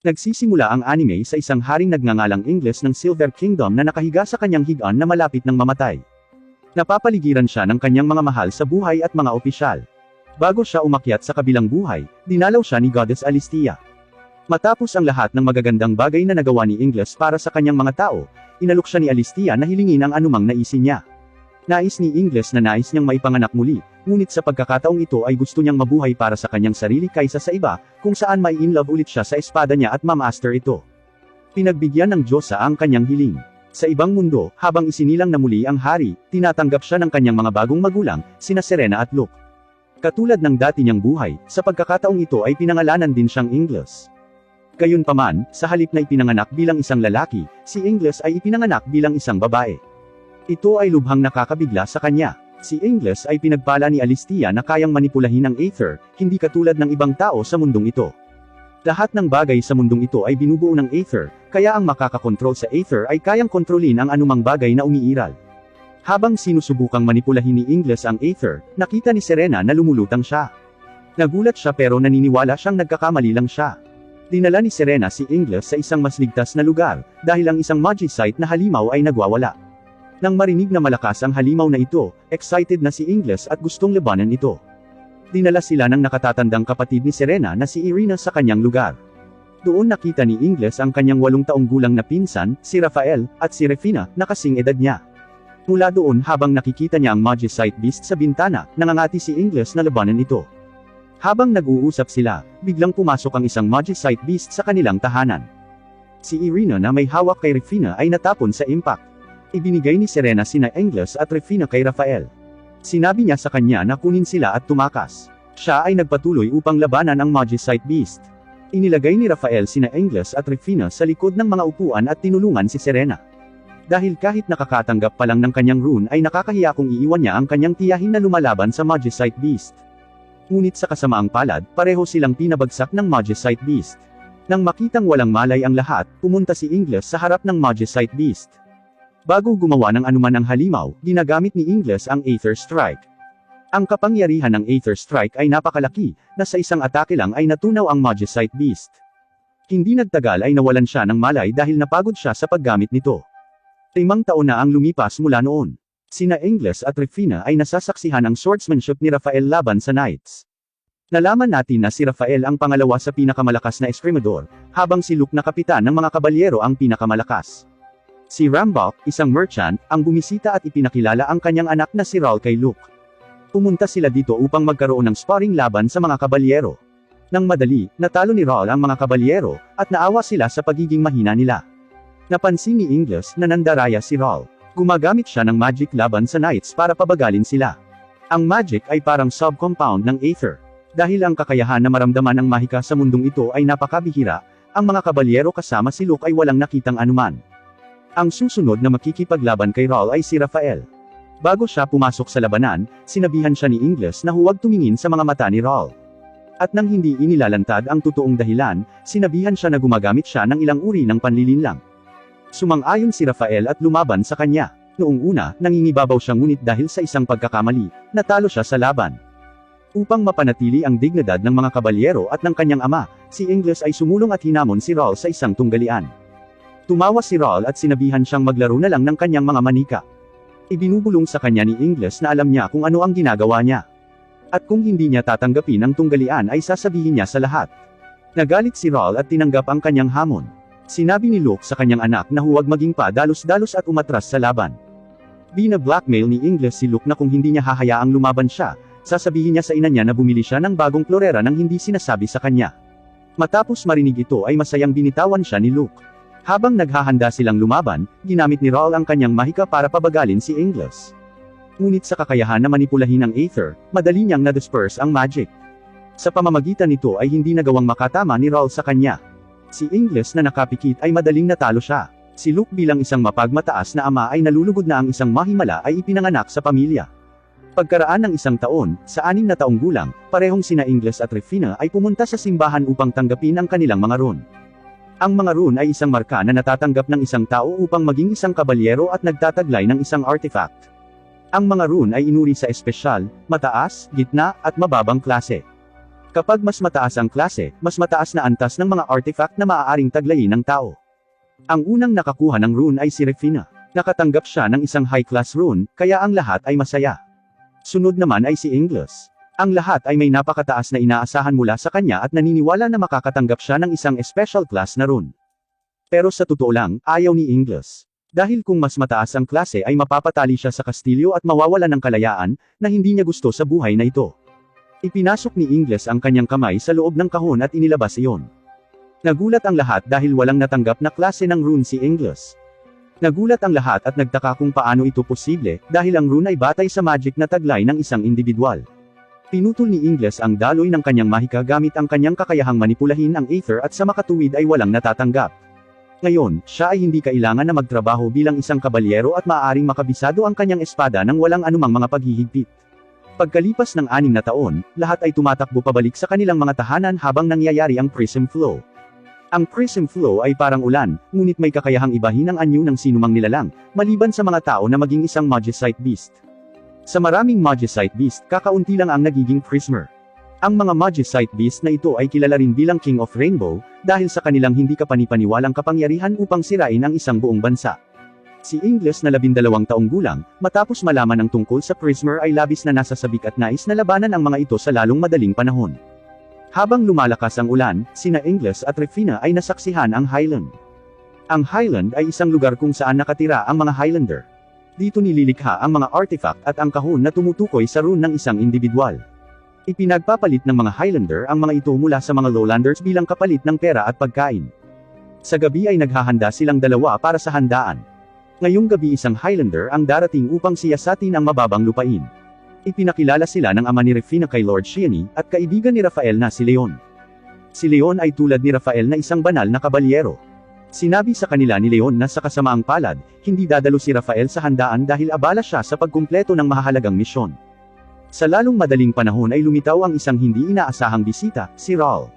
Nagsisimula ang anime sa isang haring nagngangalang Ingles ng Silver Kingdom na nakahiga sa kanyang higaan na malapit ng mamatay. Napapaligiran siya ng kanyang mga mahal sa buhay at mga opisyal. Bago siya umakyat sa kabilang buhay, dinalaw siya ni Goddess Alistia. Matapos ang lahat ng magagandang bagay na nagawa ni Ingles para sa kanyang mga tao, inalok siya ni Alistia na hilingin ang anumang naisin niya. Nais ni Ingles na nais niyang maipanganak muli, ngunit sa pagkakataong ito ay gusto niyang mabuhay para sa kanyang sarili kaysa sa iba, kung saan may in love ulit siya sa espada niya at ma-master ito. Pinagbigyan ng Diyosa ang kanyang hiling. Sa ibang mundo, habang isinilang na muli ang hari, tinatanggap siya ng kanyang mga bagong magulang, sina Serena at Luke. Katulad ng dati niyang buhay, sa pagkakataong ito ay pinangalanan din siyang Ingles. Gayunpaman, sa halip na ipinanganak bilang isang lalaki, si Ingles ay ipinanganak bilang isang babae. Ito ay lubhang nakakabigla sa kanya. Si Ingles ay pinagpala ni Alistia na kayang manipulahin ang Aether, hindi katulad ng ibang tao sa mundong ito. Lahat ng bagay sa mundong ito ay binubuo ng Aether, kaya ang makakakontrol sa Aether ay kayang kontrolin ang anumang bagay na umiiral. Habang sinusubukang manipulahin ni Ingles ang Aether, nakita ni Serena na lumulutang siya. Nagulat siya pero naniniwala siyang nagkakamali lang siya. Dinala ni Serena si Ingles sa isang mas ligtas na lugar, dahil ang isang Magicite na halimaw ay nagwawala. Nang marinig na malakas ang halimaw na ito, excited na si Ingles at gustong labanan ito. Dinala sila ng nakatatandang kapatid ni Serena na si Irina sa kanyang lugar. Doon nakita ni Ingles ang kanyang 8 taong gulang na pinsan, si Rafael, at si Refina, na kasing edad niya. Mula doon habang nakikita niya ang Magicite Beast sa bintana, nangangati si Ingles na labanan ito. Habang nag-uusap sila, biglang pumasok ang isang Magicite Beast sa kanilang tahanan. Si Irina na may hawak kay Refina ay natapon sa impact. Ibinigay ni Serena sina Ingles at Refina kay Rafael. Sinabi niya sa kanya na kunin sila at tumakas. Siya ay nagpatuloy upang labanan ang Magicite Beast. Inilagay ni Rafael sina Ingles at Refina sa likod ng mga upuan at tinulungan si Serena. Dahil kahit nakakatanggap pa lang ng kanyang rune ay nakakahiya kung iiwan niya ang kanyang tiyahin na lumalaban sa Magicite Beast. Ngunit sa kasamaang palad, pareho silang pinabagsak ng Magicite Beast. Nang makitang walang malay ang lahat, pumunta si Ingles sa harap ng Magicite Beast. Bago gumawa ng anuman ang halimaw, ginagamit ni Ingles ang Aether Strike. Ang kapangyarihan ng Aether Strike ay napakalaki, na sa isang atake lang ay natunaw ang Magicite Beast. Hindi nagtagal ay nawalan siya ng malay dahil napagod siya sa paggamit nito. 5 taon na ang lumipas mula noon. Sina Ingles at Refina ay nasasaksihan ang swordsmanship ni Rafael laban sa Knights. Nalaman natin na si Rafael ang pangalawa sa pinakamalakas na eskrimador, habang si Luke na kapitan ng mga kabalyero ang pinakamalakas. Si Rambok, isang merchant, ang bumisita at ipinakilala ang kanyang anak na si Raul kay Luke. Pumunta sila dito upang magkaroon ng sparring laban sa mga kabalyero. Nang madali, natalo ni Raul ang mga kabalyero, at naawa sila sa pagiging mahina nila. Napansin ni Ingles na nandaraya si Raul. Gumagamit siya ng magic laban sa Knights para pabagalin sila. Ang magic ay parang sub-compound ng Aether. Dahil ang kakayahan na maramdaman ng mahika sa mundong ito ay napakabihira, ang mga kabalyero kasama si Luke ay walang nakitang anuman. Ang susunod na makikipaglaban kay Raul ay si Rafael. Bago siya pumasok sa labanan, sinabihan siya ni Ingles na huwag tumingin sa mga mata ni Raul. At nang hindi inilalantad ang totoong dahilan, sinabihan siya na gumagamit siya ng ilang uri ng panlilinlang. Sumang-ayon si Rafael at lumaban sa kanya. Noong una, nangingibabaw siya ngunit dahil sa isang pagkakamali, natalo siya sa laban. Upang mapanatili ang dignidad ng mga kabalyero at ng kanyang ama, si Ingles ay sumulong at hinamon si Raul sa isang tunggalian. Tumawa si Raul at sinabihan siyang maglaro na lang ng kanyang mga manika. Ibinubulong sa kanya ni Ingles na alam niya kung ano ang ginagawa niya. At kung hindi niya tatanggapin ang tunggalian ay sasabihin niya sa lahat. Nagalit si Raul at tinanggap ang kanyang hamon. Sinabi ni Luke sa kanyang anak na huwag maging padalos-dalos at umatras sa laban. Bina-blackmail ni Ingles si Luke na kung hindi niya hahayaang lumaban siya, sasabihin niya sa ina niya na bumili siya ng bagong klorera nang hindi sinasabi sa kanya. Matapos marinig ito ay masayang binitawan siya ni Luke. Habang naghahanda silang lumaban, ginamit ni Raul ang kanyang mahika para pabagalin si Ingles. Ngunit sa kakayahan na manipulahin ang Aether, madali niyang na-disperse ang magic. Sa pamamagitan nito ay hindi nagawang makatama ni Raul sa kanya. Si Ingles na nakapikit ay madaling natalo siya. Si Luke bilang isang mapagmataas na ama ay nalulugod na ang isang mahimala ay ipinanganak sa pamilya. Pagkaraan ng 1 taon, sa 6 na taong gulang, parehong sina Ingles at Refina ay pumunta sa simbahan upang tanggapin ang kanilang mga rune. Ang mga rune ay isang marka na natatanggap ng isang tao upang maging isang kabalyero at nagtataglay ng isang artifact. Ang mga rune ay inuri sa espesyal, mataas, gitna, at mababang klase. Kapag mas mataas ang klase, mas mataas na antas ng mga artifact na maaaring taglayin ng tao. Ang unang nakakuha ng rune ay si Refina. Nakatanggap siya ng isang high-class rune, kaya ang lahat ay masaya. Sunod naman ay si Ingles. Ang lahat ay may napakataas na inaasahan mula sa kanya at naniniwala na makakatanggap siya ng isang special class na rune. Pero sa totoo lang, ayaw ni Ingles. Dahil kung mas mataas ang klase ay mapapatali siya sa kastilyo at mawawala ng kalayaan, na hindi niya gusto sa buhay na ito. Ipinasok ni Ingles ang kanyang kamay sa loob ng kahon at inilabas iyon. Nagulat ang lahat dahil walang natanggap na klase ng rune si Ingles. Nagulat ang lahat at nagtaka kung paano ito posible, dahil ang rune ay batay sa magic na taglay ng isang individual. Pinutol ni Ingles ang daloy ng kanyang mahika gamit ang kanyang kakayahang manipulahin ang Aether at sa makatuwid ay walang natatanggap. Ngayon, siya ay hindi kailangan na magtrabaho bilang isang kabalyero at maaaring makabisado ang kanyang espada nang walang anumang mga paghihigpit. Pagkalipas ng 6 na taon, lahat ay tumatakbo pabalik sa kanilang mga tahanan habang nangyayari ang Prism Flow. Ang Prism Flow ay parang ulan, ngunit may kakayahang ibahin ang anyo ng sinumang nilalang, maliban sa mga tao na maging isang Magicite Beast. Sa maraming Magicite Beast, kakaunti lang ang nagiging Prismer. Ang mga Magicite Beast na ito ay kilala rin bilang King of Rainbow, dahil sa kanilang hindi kapanipaniwalang kapangyarihan upang sirain ang isang buong bansa. Si Ingles na 12 taong gulang, matapos malaman ang tungkol sa Prismer ay labis na nasasabik at nais na labanan ang mga ito sa lalong madaling panahon. Habang lumalakas ang ulan, sina Ingles at Refina ay nasaksihan ang Highland. Ang Highland ay isang lugar kung saan nakatira ang mga Highlander. Dito nililikha ang mga artifact at ang kahon na tumutukoy sa rune ng isang individual. Ipinagpapalit ng mga Highlander ang mga ito mula sa mga Lowlanders bilang kapalit ng pera at pagkain. Sa gabi ay naghahanda silang dalawa para sa handaan. Ngayong gabi isang Highlander ang darating upang siyasatin ang mababang lupain. Ipinakilala sila ng ama ni Refina kay Lord Shiani, at kaibigan ni Rafael na si Leon. Si Leon ay tulad ni Rafael na isang banal na kabalyero. Sinabi sa kanila ni Leon na sa kasamaang palad, hindi dadalo si Rafael sa handaan dahil abala siya sa pagkumpleto ng mahahalagang misyon. Sa lalong madaling panahon ay lumitaw ang isang hindi inaasahang bisita, si Raul.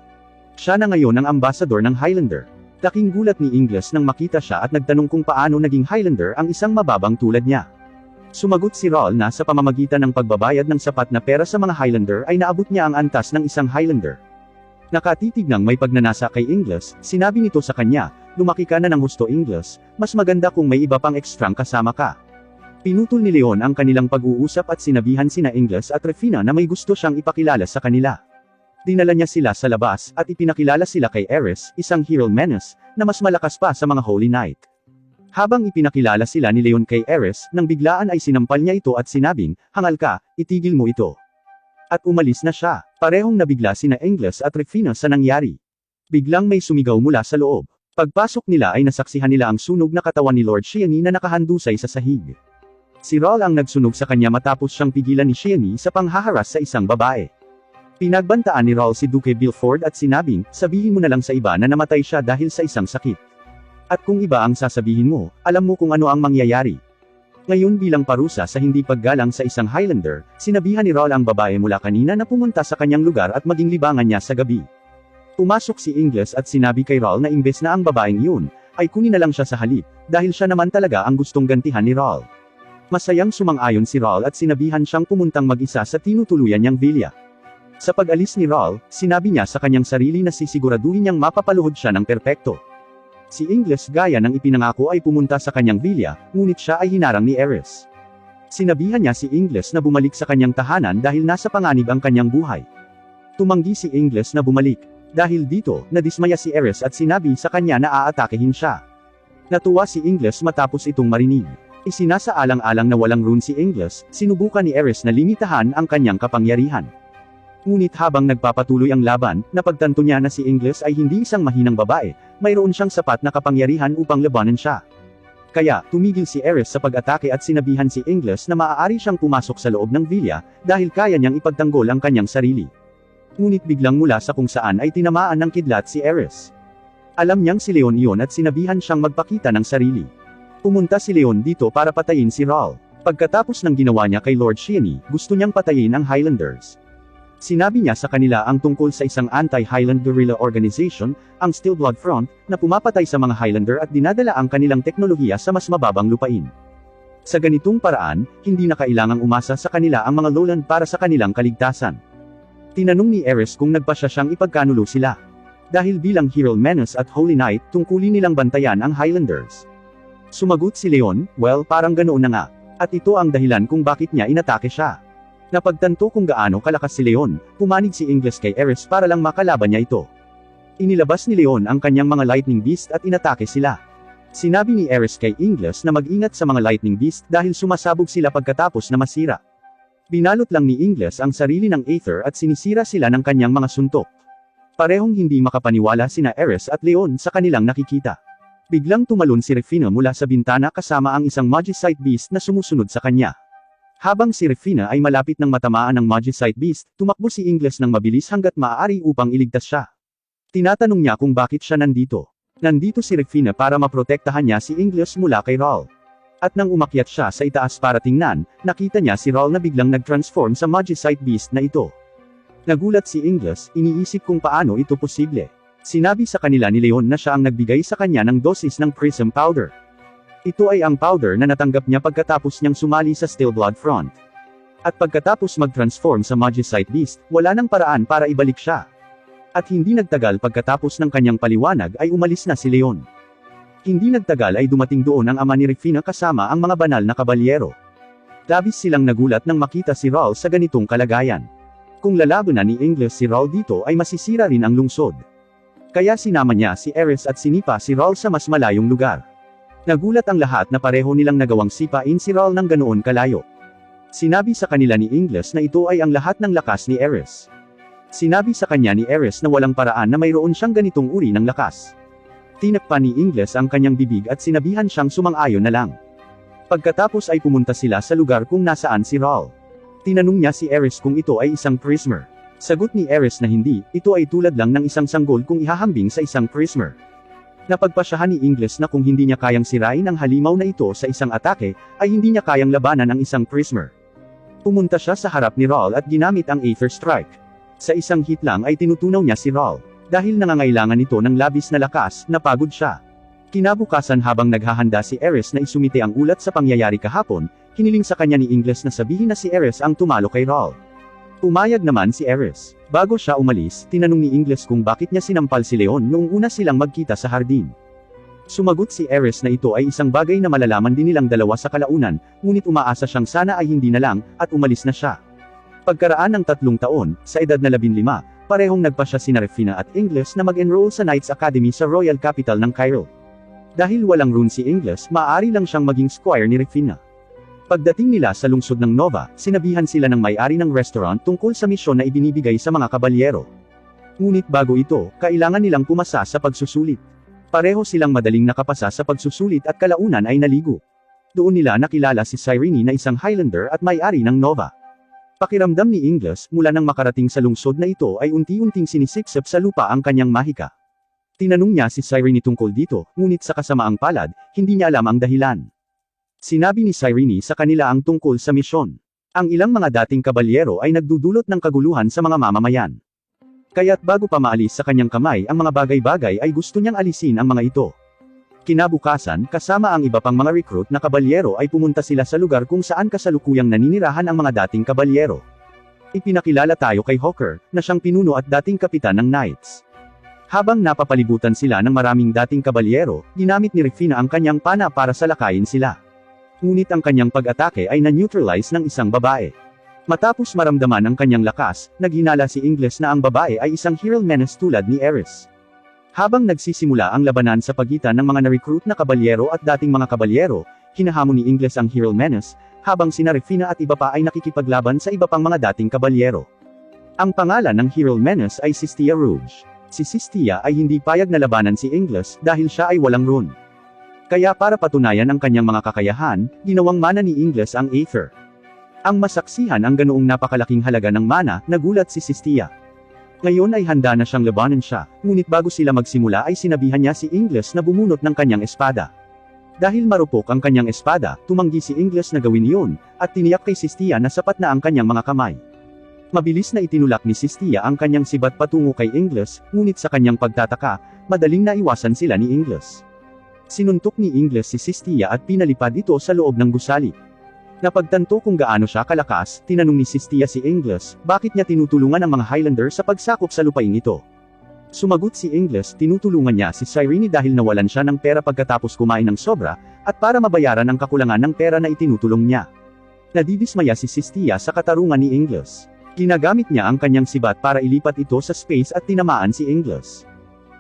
Siya na ngayon ang ambassador ng Highlander. Laking gulat ni Ingles nang makita siya at nagtanong kung paano naging Highlander ang isang mababang tulad niya. Sumagot si Raul na sa pamamagitan ng pagbabayad ng sapat na pera sa mga Highlander ay naabot niya ang antas ng isang Highlander. Nakatitig ng may pagnanasa kay Ingles, sinabi nito sa kanya, lumaki ka na ng husto Ingles, mas maganda kung may iba pang ekstrang kasama ka. Pinutol ni Leon ang kanilang pag-uusap at sinabihan sina Ingles at Refina na may gusto siyang ipakilala sa kanila. Dinala niya sila sa labas, at ipinakilala sila kay Ares, isang Hero Menace, na mas malakas pa sa mga Holy Knight. Habang ipinakilala sila ni Leon kay Ares, nang biglaan ay sinampal niya ito at sinabing, hangal ka, itigil mo ito. At umalis na siya. Parehong nabigla sina Ingles at Refina sa nangyari. Biglang may sumigaw mula sa loob. Pagpasok nila ay nasaksihan nila ang sunog na katawan ni Lord Shiani na nakahandusay sa sahig. Si Raul ang nagsunog sa kanya matapos siyang pigilan ni Shiani sa panghaharas sa isang babae. Pinagbantaan ni Raul si Duque Bilford at sinabing, sabihin mo na lang sa iba na namatay siya dahil sa isang sakit. At kung iba ang sasabihin mo, alam mo kung ano ang mangyayari. Ngayon bilang parusa sa hindi paggalang sa isang Highlander, sinabihan ni Raul ang babae mula kanina na pumunta sa kanyang lugar at maging libangan niya sa gabi. Pumasok si Ingles at sinabi kay Raul na imbes na ang babaeng yun, ay kunin na lang siya sa halip, dahil siya naman talaga ang gustong gantihan ni Raul. Masayang sumang-ayon si Raul at sinabihan siyang pumuntang mag-isa sa tinutuluyan niyang villa. Sa pag-alis ni Raul, sinabi niya sa kanyang sarili na sisiguraduhin niyang mapapaluhod siya ng perpekto. Si Ingles gaya ng ipinangako ay pumunta sa kanyang villa, ngunit siya ay hinarang ni Ares. Sinabihan niya si Ingles na bumalik sa kanyang tahanan dahil nasa panganib ang kanyang buhay. Tumanggi si Ingles na bumalik. Dahil dito, nadismaya si Ares at sinabi sa kanya na aatakehin siya. Natuwa si Ingles matapos itong marinig. Isinasaalang-alang na walang rune si Ingles, sinubukan ni Ares na limitahan ang kanyang kapangyarihan. Ngunit habang nagpapatuloy ang laban, napagtanto niya na si Ingles ay hindi isang mahinang babae, mayroon siyang sapat na kapangyarihan upang labanan siya. Kaya, tumigil si Ares sa pag-atake at sinabihan si Ingles na maaari siyang pumasok sa loob ng villa, dahil kaya niyang ipagtanggol ang kanyang sarili. Ngunit biglang mula sa kung saan ay tinamaan ng kidlat si Ares. Alam niyang si Leon iyon at sinabihan siyang magpakita ng sarili. Pumunta si Leon dito para patayin si Raul. Pagkatapos ng ginawa niya kay Lord Shiani, gusto niyang patayin ang Highlanders. Sinabi niya sa kanila ang tungkol sa isang anti-Highland guerrilla organization, ang Steel Blood Front, na pumapatay sa mga Highlander at dinadala ang kanilang teknolohiya sa mas mababang lupain. Sa ganitong paraan, hindi na kailangang umasa sa kanila ang mga Lowland para sa kanilang kaligtasan. Tinanong ni Ares kung nagpasya siyang ipagkanulo sila. Dahil bilang Hieromenus at Holy Knight, tungkulin nilang bantayan ang Highlanders. Sumagot si Leon, well, parang ganoon na nga. At ito ang dahilan kung bakit niya inatake siya. Napagtanto kung gaano kalakas si Leon, pumanig si Ingles kay Ares para lang makalaban niya ito. Inilabas ni Leon ang kanyang mga lightning beast at inatake sila. Sinabi ni Ares kay Ingles na mag-ingat sa mga lightning beast dahil sumasabog sila pagkatapos na masira. Binalot lang ni Ingles ang sarili ng Aether at sinisira sila ng kanyang mga suntok. Parehong hindi makapaniwala sina Ares at Leon sa kanilang nakikita. Biglang tumalon si Refina mula sa bintana kasama ang isang Magicite Beast na sumusunod sa kanya. Habang si Refina ay malapit ng matamaan ng Magicite Beast, tumakbo si Ingles ng mabilis hanggat maaari upang iligtas siya. Tinatanong niya kung bakit siya nandito. Nandito si Refina para maprotektahan niya si Ingles mula kay Raul. At nang umakyat siya sa itaas para tingnan, nakita niya si Raul na biglang nag-transform sa Magicite Beast na ito. Nagulat si Ingles, iniisip kung paano ito posible. Sinabi sa kanila ni Leon na siya ang nagbigay sa kanya ng dosis ng Prism Powder. Ito ay ang powder na natanggap niya pagkatapos niyang sumali sa Stillblood Front. At pagkatapos mag-transform sa Magicite Beast, wala nang paraan para ibalik siya. At hindi nagtagal pagkatapos ng kanyang paliwanag ay umalis na si Leon. Hindi nagtagal ay dumating doon ang ama ni Refina kasama ang mga banal na kabalyero. Labis silang nagulat nang makita si Raul sa ganitong kalagayan. Kung lalabanan ni Ingles si Raul dito ay masisira rin ang lungsod. Kaya sinama niya si Ares at sinipa si Raul sa mas malayong lugar. Nagulat ang lahat na pareho nilang nagawang sipain si Raul ng ganoon kalayo. Sinabi sa kanila ni Ingles na ito ay ang lahat ng lakas ni Ares. Sinabi sa kanya ni Ares na walang paraan na mayroon siyang ganitong uri ng lakas. Tinakpan ni Ingles ang kanyang bibig at sinabihan siyang sumang-ayon na lang. Pagkatapos ay pumunta sila sa lugar kung nasaan si Raul. Tinanong niya si Ares kung ito ay isang prismer. Sagot ni Ares na hindi, ito ay tulad lang ng isang sanggol kung ihahambing sa isang prismer. Napagpasyahan ni Ingles na kung hindi niya kayang sirain ang halimaw na ito sa isang atake, ay hindi niya kayang labanan ang isang prismer. Pumunta siya sa harap ni Raul at ginamit ang Aether Strike. Sa isang hit lang ay tinutunaw niya si Raul. Dahil nangangailangan ito ng labis na lakas, napagod siya. Kinabukasan habang naghahanda si Ares na isumite ang ulat sa pangyayari kahapon, hiniling sa kanya ni Ingles na sabihin na si Ares ang tumalo kay Raul. Pumayag naman si Ares. Bago siya umalis, tinanong ni Ingles kung bakit niya sinampal si Leon noong una silang magkita sa hardin. Sumagot si Ares na ito ay isang bagay na malalaman din nilang dalawa sa kalaunan, ngunit umaasa siyang sana ay hindi na lang, at umalis na siya. Pagkaraan ng 3 taon, sa edad na 15, parehong nagpasya sina Refina at Ingles na mag-enroll sa Knights Academy sa Royal Capital ng Cairo. Dahil walang rune si Ingles, maaari lang siyang maging squire ni Refina. Pagdating nila sa lungsod ng Nova, sinabihan sila ng may-ari ng restaurant tungkol sa misyon na ibinibigay sa mga kabalyero. Ngunit bago ito, kailangan nilang pumasa sa pagsusulit. Pareho silang madaling nakapasa sa pagsusulit at kalaunan ay naligo. Doon nila nakilala si Cyrene na isang Highlander at may-ari ng Nova. Pakiramdam ni Ingles, mula nang makarating sa lungsod na ito ay unti-unting sinisiksap sa lupa ang kanyang mahika. Tinanong niya si Cyrene tungkol dito, ngunit sa kasamaang palad, hindi niya alam ang dahilan. Sinabi ni Cyrene sa kanila ang tungkol sa misyon. Ang ilang mga dating kabalyero ay nagdudulot ng kaguluhan sa mga mamamayan. Kaya't bago pa maalis sa kanyang kamay ang mga bagay-bagay ay gusto niyang alisin ang mga ito. Kinabukasan, kasama ang iba pang mga recruit na kabalyero ay pumunta sila sa lugar kung saan kasalukuyang naninirahan ang mga dating kabalyero. Ipinakilala tayo kay Hawker, na siyang pinuno at dating kapitan ng Knights. Habang napapalibutan sila ng maraming dating kabalyero, ginamit ni Refina ang kanyang pana para salakayin sila. Ngunit ang kanyang pag-atake ay na-neutralize ng isang babae. Matapos maramdaman ang kanyang lakas, naghinala si Ingles na ang babae ay isang Hieromenus tulad ni Ares. Habang nagsisimula ang labanan sa pagitan ng mga na-recruit na kabalyero at dating mga kabalyero, hinahamon ni Ingles ang Hieromenus, habang sina Refina at iba pa ay nakikipaglaban sa iba pang mga dating kabalyero. Ang pangalan ng Hieromenus ay Sistia Rouge. Si Sistia ay hindi payag na labanan si Ingles dahil siya ay walang rune. Kaya para patunayan ang kanyang mga kakayahan, ginawang mana ni Ingles ang Aether. Ang masaksihan ang ganoong napakalaking halaga ng mana, nagulat si Sistia. Ngayon ay handa na siyang labanan siya, ngunit bago sila magsimula ay sinabihan niya si Ingles na bumunot ng kanyang espada. Dahil marupok ang kanyang espada, tumanggi si Ingles na gawin iyon, at tiniyak kay Sistia na sapat na ang kanyang mga kamay. Mabilis na itinulak ni Sistia ang kanyang sibat patungo kay Ingles, ngunit sa kanyang pagtataka, madaling naiwasan sila ni Ingles. Sinuntok ni Ingles si Sistia at pinalipad ito sa loob ng gusali. Napagtanto kung gaano siya kalakas, tinanong ni Sistia si Ingles, bakit niya tinutulungan ang mga Highlander sa pagsakop sa lupaing ito. Sumagot si Ingles, tinutulungan niya si Cyrene dahil nawalan siya ng pera pagkatapos kumain ng sobra, at para mabayaran ang kakulangan ng pera na itinutulong niya. Nadidismaya si Sistia sa katarungan ni Ingles. Ginagamit niya ang kanyang sibat para ilipat ito sa space at tinamaan si Ingles.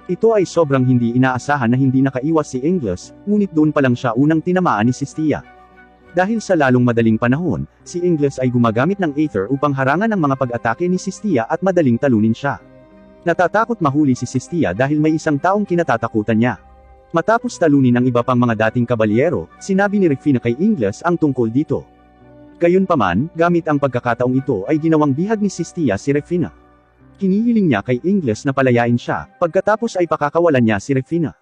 Ito ay sobrang hindi inaasahan na hindi nakaiwas si Ingles, ngunit doon pa lang siya unang tinamaan ni Sistia. Dahil sa lalong madaling panahon, si Ingles ay gumagamit ng Aether upang harangan ang mga pag-atake ni Sistia at madaling talunin siya. Natatakot mahuli si Sistia dahil may isang taong kinatatakutan niya. Matapos talunin ang iba pang mga dating kabalyero, sinabi ni Rufina kay Ingles ang tungkol dito. Gayunpaman, gamit ang pagkakataong ito ay ginawang bihag ni Sistia si Rufina. Hinihiling niya kay Ingles na palayain siya, pagkatapos ay pakakawalan niya si Rufina.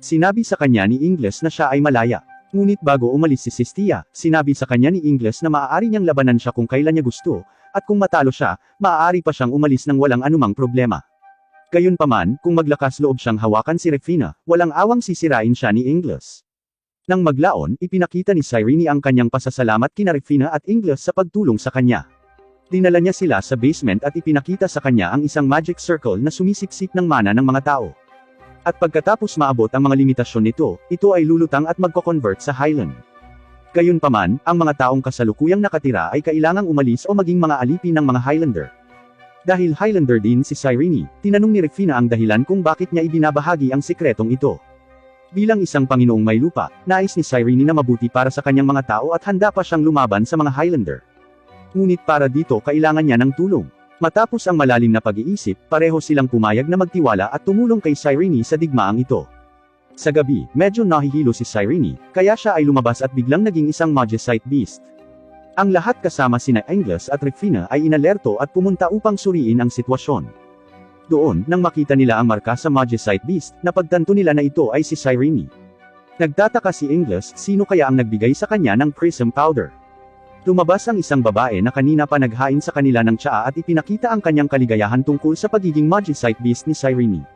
Sinabi sa kanya ni Ingles na siya ay malaya. Ngunit bago umalis si Sistia, sinabi sa kanya ni Ingles na maaari niyang labanan siya kung kailan niya gusto, at kung matalo siya, maaari pa siyang umalis ng walang anumang problema. Gayunpaman, kung maglakas loob siyang hawakan si Rufina, walang awang sisirain siya ni Ingles. Nang maglaon, ipinakita ni Cyrene ang kanyang pasasalamat kina Rufina at Ingles sa pagtulong sa kanya. Dinala niya sila sa basement at ipinakita sa kanya ang isang magic circle na sumisiksik ng mana ng mga tao. At pagkatapos maabot ang mga limitasyon nito, ito ay lulutang at magko-convert sa Highland. Gayunpaman, ang mga taong kasalukuyang nakatira ay kailangang umalis o maging mga alipin ng mga Highlander. Dahil Highlander din si Cyrene, tinanong ni Rufina ang dahilan kung bakit niya ibinabahagi ang sikretong ito. Bilang isang Panginoong may lupa, nais ni Cyrene na mabuti para sa kanyang mga tao at handa pa siyang lumaban sa mga Highlander. Ngunit para dito kailangan niya ng tulong. Matapos ang malalim na pag-iisip, pareho silang pumayag na magtiwala at tumulong kay Cyrene sa digmaang ito. Sa gabi, medyo nahihilo si Cyrene, kaya siya ay lumabas at biglang naging isang Magicite Beast. Ang lahat kasama sina Ingles at Rufina ay inalerto at pumunta upang suriin ang sitwasyon. Doon, nang makita nila ang marka sa Magicite Beast, napagtanto nila na ito ay si Cyrene. Nagtataka si Ingles, sino kaya ang nagbigay sa kanya ng Prism Powder. Lumabas ang isang babae na kanina pa naghain sa kanila ng tsaa at ipinakita ang kanyang kaligayahan tungkol sa pagiging Magicite Beast ni Cyrene.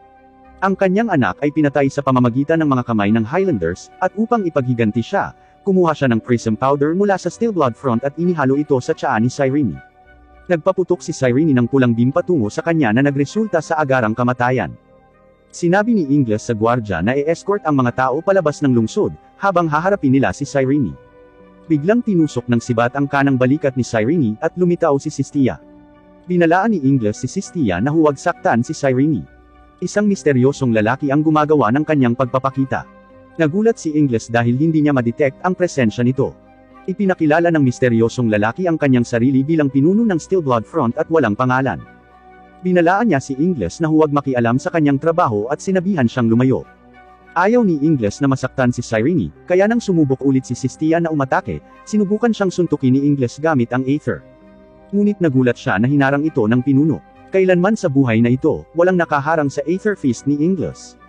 Ang kanyang anak ay pinatay sa pamamagitan ng mga kamay ng Highlanders, at upang ipaghiganti siya, kumuha siya ng Prism Powder mula sa Steel Blood Front at inihalo ito sa tsaa ni Cyrene. Nagpaputok si Cyrene ng pulang beam patungo sa kanya na nagresulta sa agarang kamatayan. Sinabi ni Ingles sa gwardya na i-escort ang mga tao palabas ng lungsod, habang haharapin nila si Cyrene. Biglang tinusok ng sibat ang kanang balikat ni Cyrene at lumitaw si Sistia. Binalaan ni Ingles si Sistia na huwag saktan si Cyrene. Isang misteryosong lalaki ang gumagawa ng kanyang pagpapakita. Nagulat si Ingles dahil hindi niya ma-detect ang presensya nito. Ipinakilala ng misteryosong lalaki ang kanyang sarili bilang pinuno ng Steel Blood Front at walang pangalan. Binalaan niya si Ingles na huwag makialam sa kanyang trabaho at sinabihan siyang lumayo. Ayaw ni Ingles na masaktan si Cyrene, kaya nang sumubok ulit si Sistia na umatake, sinubukan siyang suntukin ni Ingles gamit ang Aether. Ngunit nagulat siya na hinarang ito ng pinuno. Kailanman sa buhay na ito, walang nakaharang sa Aether Fist ni Ingles.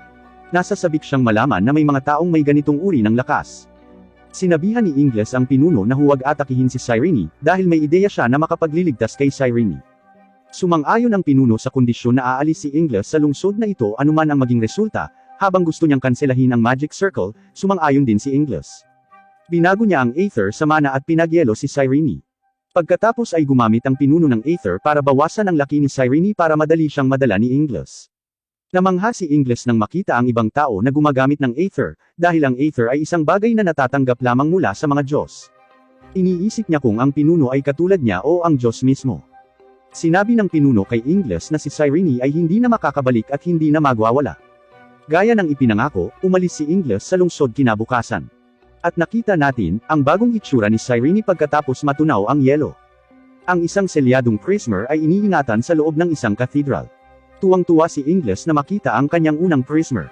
Nasasabik siyang malaman na may mga taong may ganitong uri ng lakas. Sinabihan ni Ingles ang pinuno na huwag atakihin si Cyrene, dahil may ideya siya na makapagliligtas kay Cyrene. Sumang-ayon ang pinuno sa kondisyon na aalis si Ingles sa lungsod na ito anuman ang maging resulta. Habang gusto niyang kanselahin ang Magic Circle, sumang-ayon din si Ingles. Binago niya ang Aether sa mana at pinagyelo si Cyrene. Pagkatapos ay gumamit ang pinuno ng Aether para bawasan ang laki ni Cyrene para madali siyang madala ni Ingles. Namangha si Ingles nang makita ang ibang tao na gumagamit ng Aether, dahil ang Aether ay isang bagay na natatanggap lamang mula sa mga Diyos. Iniisip niya kung ang pinuno ay katulad niya o ang Diyos mismo. Sinabi ng pinuno kay Ingles na si Cyrene ay hindi na makakabalik at hindi na magwawala. Gaya ng ipinangako, umalis si Ingles sa lungsod kinabukasan. At nakita natin, ang bagong itsura ni Cyrene pagkatapos matunaw ang yelo. Ang isang selyadong prismer ay iniingatan sa loob ng isang cathedral. Tuwang-tuwa si Ingles na makita ang kanyang unang prismer.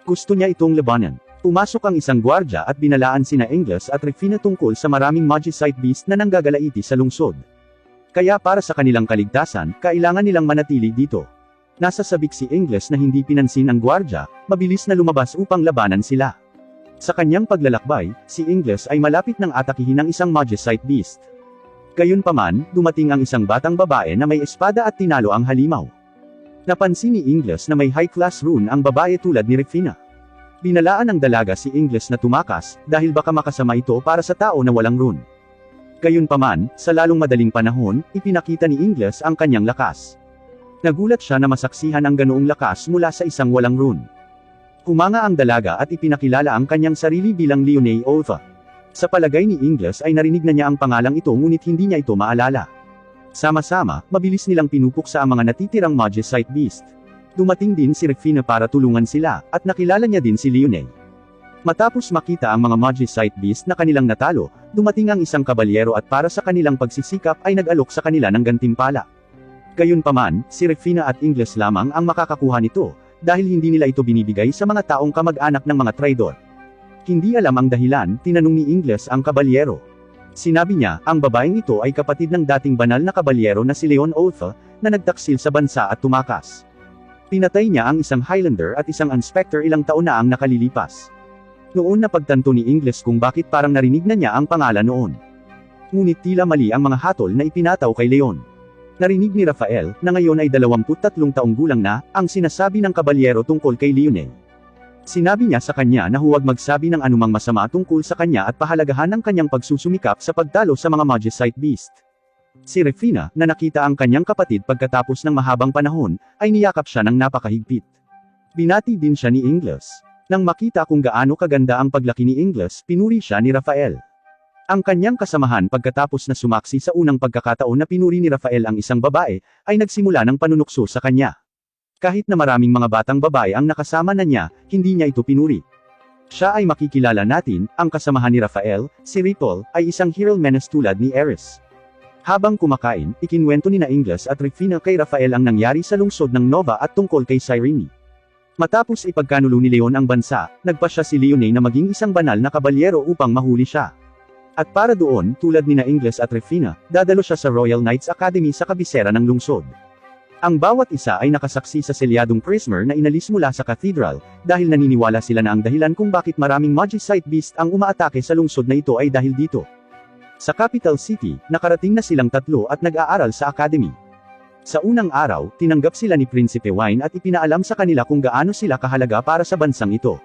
Gusto niya itong labanan. Pumasok ang isang gwardya at binalaan sina Ingles at Rufina tungkol sa maraming Magicite Beast na nanggagalaiti sa lungsod. Kaya para sa kanilang kaligtasan, kailangan nilang manatili dito. Nasasabik si Ingles na hindi pinansin ang gwardya, mabilis na lumabas upang labanan sila. Sa kanyang paglalakbay, si Ingles ay malapit ng atakihin ng isang Magicite Beast. Gayunpaman, dumating ang isang batang babae na may espada at tinalo ang halimaw. Napansin ni Ingles na may high-class rune ang babae tulad ni Rufina. Binalaan ng dalaga si Ingles na tumakas, dahil baka makasama ito para sa tao na walang rune. Gayunpaman, sa lalong madaling panahon, ipinakita ni Ingles ang kanyang lakas. Nagulat siya na masaksihan ang ganoong lakas mula sa isang walang rune. Humanga ang dalaga at ipinakilala ang kanyang sarili bilang Leone Ova. Sa palagay ni Ingles ay narinig na niya ang pangalang ito ngunit hindi niya ito maalala. Sama-sama, mabilis nilang pinupuksa ang mga natitirang Magicite Beast. Dumating din si Rufina para tulungan sila, at nakilala niya din si Leone. Matapos makita ang mga Magicite Beast na kanilang natalo, dumating ang isang kabalyero at para sa kanilang pagsisikap ay nag-alok sa kanila ng gantimpala. Gayunpaman, si Rufina at Ingles lamang ang makakakuha nito, dahil hindi nila ito binibigay sa mga taong kamag-anak ng mga traidor. Hindi alam ang dahilan, tinanong ni Ingles ang kabalyero. Sinabi niya, ang babaeng ito ay kapatid ng dating banal na kabalyero na si Leon Otha, na nagtaksil sa bansa at tumakas. Pinatay niya ang isang Highlander at isang Inspector ilang taon na ang nakalilipas. Noon napagtanto ni Ingles kung bakit parang narinig na niya ang pangalan noon. Ngunit tila mali ang mga hatol na ipinataw kay Leon. Narinig ni Rafael, na ngayon ay 23 taong gulang na, ang sinasabi ng kabalyero tungkol kay Leone. Sinabi niya sa kanya na huwag magsabi ng anumang masama tungkol sa kanya at pahalagahan ang kanyang pagsusumikap sa pagtalo sa mga Magicite Beast. Si Rufina, na nakita ang kanyang kapatid pagkatapos ng mahabang panahon, ay niyakap siya ng napakahigpit. Binati din siya ni Ingles. Nang makita kung gaano kaganda ang paglaki ni Ingles, pinuri siya ni Rafael. Ang kanyang kasamahan pagkatapos na sumaksi sa unang pagkakataon na pinuri ni Rafael ang isang babae, ay nagsimula ng panunukso sa kanya. Kahit na maraming mga batang babae ang nakasama na niya, hindi niya ito pinuri. Siya ay makikilala natin, ang kasamahan ni Rafael, si Ripple, ay isang hero menace tulad ni Ares. Habang kumakain, ikinwento ni na Ingles at Rufina kay Rafael ang nangyari sa lungsod ng Nova at tungkol kay Cyrene. Matapos ipagkanulo ni Leon ang bansa, nagpa siya si Leone na maging isang banal na kabalyero upang mahuli siya. At para doon, tulad ni na Ingles at Rufina, dadalo siya sa Royal Knights Academy sa kabisera ng lungsod. Ang bawat isa ay nakasaksi sa selyadong prisoner na inalis mula sa cathedral, dahil naniniwala sila na ang dahilan kung bakit maraming Magicite Beast ang umaatake sa lungsod na ito ay dahil dito. Sa capital city, nakarating na silang tatlo at nag-aaral sa academy. Sa unang araw, tinanggap sila ni Prinsipe Wine at ipinaalam sa kanila kung gaano sila kahalaga para sa bansang ito.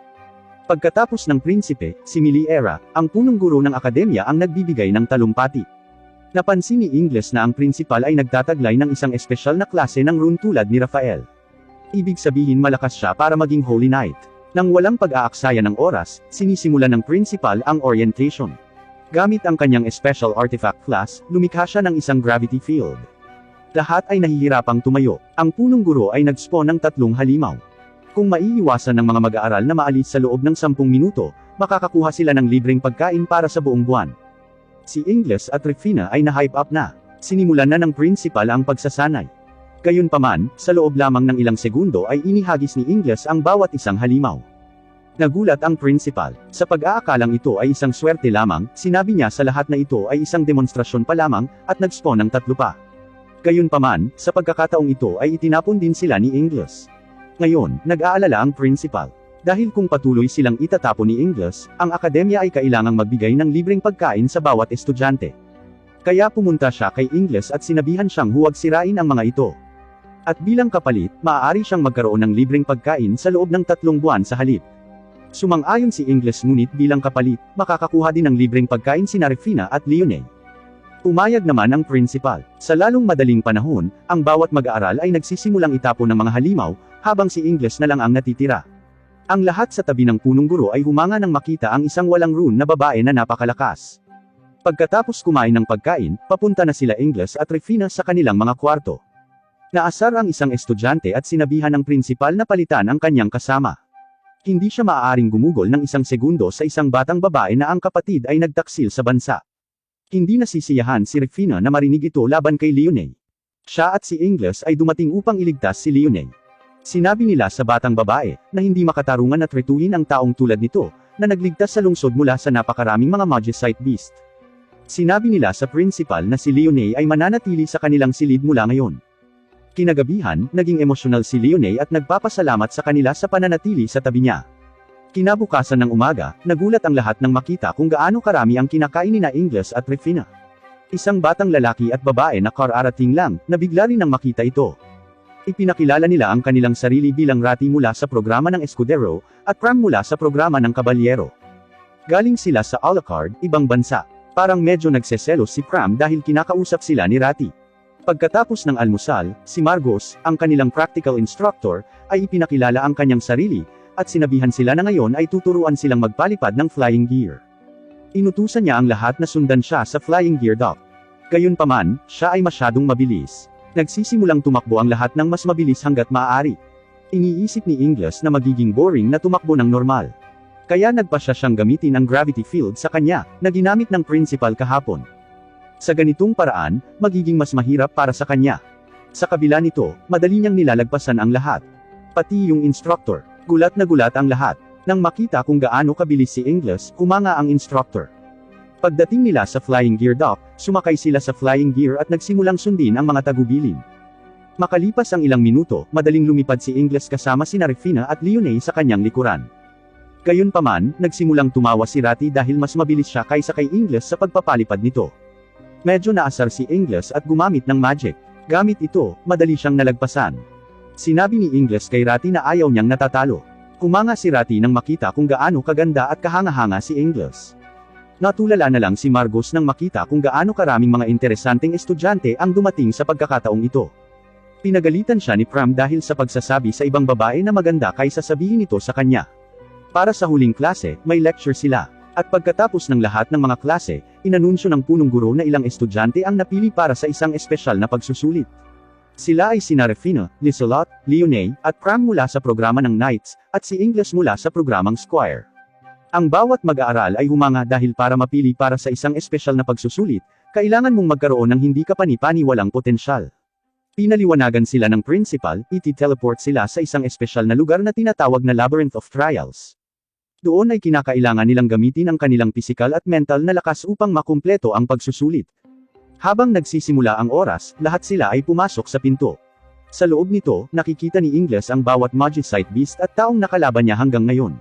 Pagkatapos ng prinsipe, si Miliera, ang punong guro ng akademya ang nagbibigay ng talumpati. Napansin ni Ingles na ang prinsipal ay nagtataglay ng isang espesyal na klase ng rune tulad ni Rafael. Ibig sabihin malakas siya para maging Holy Knight. Nang walang pag-aaksaya ng oras, sinisimulan ng prinsipal ang orientation. Gamit ang kanyang special artifact class, lumikha siya ng isang gravity field. Lahat ay nahihirapang tumayo. Ang punong guro ay nag-spawn ng 3 halimaw. Kung maiiwasan ng mga mag-aaral na maalis sa loob ng 10 minuto, makakakuha sila ng libreng pagkain para sa buong buwan. Si Ingles at Rufina ay na-hype up na. Sinimulan na ng prinsipal ang pagsasanay. Gayunpaman, sa loob lamang ng ilang segundo ay inihagis ni Ingles ang bawat isang halimaw. Nagulat ang prinsipal. Sa pag-aakalang ito ay isang swerte lamang, sinabi niya sa lahat na ito ay isang demonstrasyon pa lamang, at nag-spawn ng 3 pa. Gayunpaman, sa pagkakataong ito ay itinapon din sila ni Ingles. Ngayon, nag-aalala ang prinsipal. Dahil kung patuloy silang itatapon ni Ingles, ang akademya ay kailangang magbigay ng libreng pagkain sa bawat estudyante. Kaya pumunta siya kay Ingles at sinabihan siyang huwag sirain ang mga ito. At bilang kapalit, maaari siyang magkaroon ng libreng pagkain sa loob ng 3 buwan sa halip. Sumang-ayon si Ingles ngunit bilang kapalit, makakakuha din ng libreng pagkain sina Rufina at Leone. Umayag naman ang prinsipal. Sa lalong madaling panahon, ang bawat mag-aaral ay nagsisimulang itapon ng mga halimaw, habang si Ingles na lang ang natitira. Ang lahat sa tabi ng punong guro ay humanga nang makita ang isang walang rune na babae na napakalakas. Pagkatapos kumain ng pagkain, papunta na sila Ingles at Rufina sa kanilang mga kwarto. Naasar ang isang estudyante at sinabihan ng prinsipal na palitan ang kanyang kasama. Hindi siya maaaring gumugol ng 1 segundo sa isang batang babae na ang kapatid ay nagtaksil sa bansa. Hindi nasisiyahan si Rufina na marinig ito laban kay Leone. Siya at si Ingles ay dumating upang iligtas si Leone. Sinabi nila sa batang babae, na hindi makatarungan at retuhin ang taong tulad nito, na nagligtas sa lungsod mula sa napakaraming mga Magicite Beast. Sinabi nila sa principal na si Leone ay mananatili sa kanilang silid mula ngayon. Kinagabihan, naging emosyonal si Leone at nagpapasalamat sa kanila sa pananatili sa tabi niya. Kinabukasan ng umaga, nagulat ang lahat nang makita kung gaano karami ang kinakain ni na Ingles at Rufina. Isang batang lalaki at babae na kararating lang, na bigla rin nang makita ito. Ipinakilala nila ang kanilang sarili bilang rati mula sa programa ng Escudero, at pram mula sa programa ng Kabalyero. Galing sila sa Alucard, ibang bansa. Parang medyo nagseselos si Pram dahil kinakausap sila ni Ratty. Pagkatapos ng almusal, si Margos, ang kanilang practical instructor, ay ipinakilala ang kanyang sarili, at sinabihan sila na ngayon ay tuturuan silang magpalipad ng flying gear. Inutusan niya ang lahat na sundan siya sa flying gear dock. Gayunpaman, siya ay masyadong mabilis. Nagsisimulang tumakbo ang lahat ng mas mabilis hanggat maaari. Iniisip ni Ingles na magiging boring na tumakbo ng normal. Kaya nagpasya siyang gamitin ang gravity field sa kanya, na ginamit ng principal kahapon. Sa ganitong paraan, magiging mas mahirap para sa kanya. Sa kabila nito, madali niyang nilalagpasan ang lahat. Pati yung instructor. Gulat na gulat ang lahat. Nang makita kung gaano kabilis si Ingles, humanga ang instructor. Pagdating nila sa flying gear dock, sumakay sila sa flying gear at nagsimulang sundin ang mga tagubilin. Makalipas ang ilang minuto, madaling lumipad si Ingles kasama sina Rufina at Leonay sa kanyang likuran. Gayunpaman, nagsimulang tumawa si Ratty dahil mas mabilis siya kaysa kay Ingles sa pagpapalipad nito. Medyo naasar si Ingles at gumamit ng magic. Gamit ito, madali siyang nalagpasan. Sinabi ni Ingles kay Ratty na ayaw niyang natatalo. Kumanga si Ratty nang makita kung gaano kaganda at kahanga-hanga si Ingles. Natulala na lang si Margos nang makita kung gaano karaming mga interesanteng estudyante ang dumating sa pagkakataong ito. Pinagalitan siya ni Pram dahil sa pagsasabi sa ibang babae na maganda kaysa sabihin ito sa kanya. Para sa huling klase, may lecture sila. At pagkatapos ng lahat ng mga klase, inanunsyo ng punong guro na ilang estudyante ang napili para sa isang espesyal na pagsusulit. Sila ay sina Rufina, Liselot, Leonay, at Pram mula sa programa ng Knights, at si Ingles mula sa programang Squire. Ang bawat mag-aaral ay humanga dahil para mapili para sa isang espesyal na pagsusulit, kailangan mong magkaroon ng hindi kapani-paniwalang potensyal. Pinaliwanagan sila ng principal, iti-teleport sila sa isang espesyal na lugar na tinatawag na Labyrinth of Trials. Doon ay kinakailangan nilang gamitin ang kanilang pisikal at mental na lakas upang makumpleto ang pagsusulit. Habang nagsisimula ang oras, lahat sila ay pumasok sa pinto. Sa loob nito, nakikita ni Ingles ang bawat Magicite Beast at taong nakalaban niya hanggang ngayon.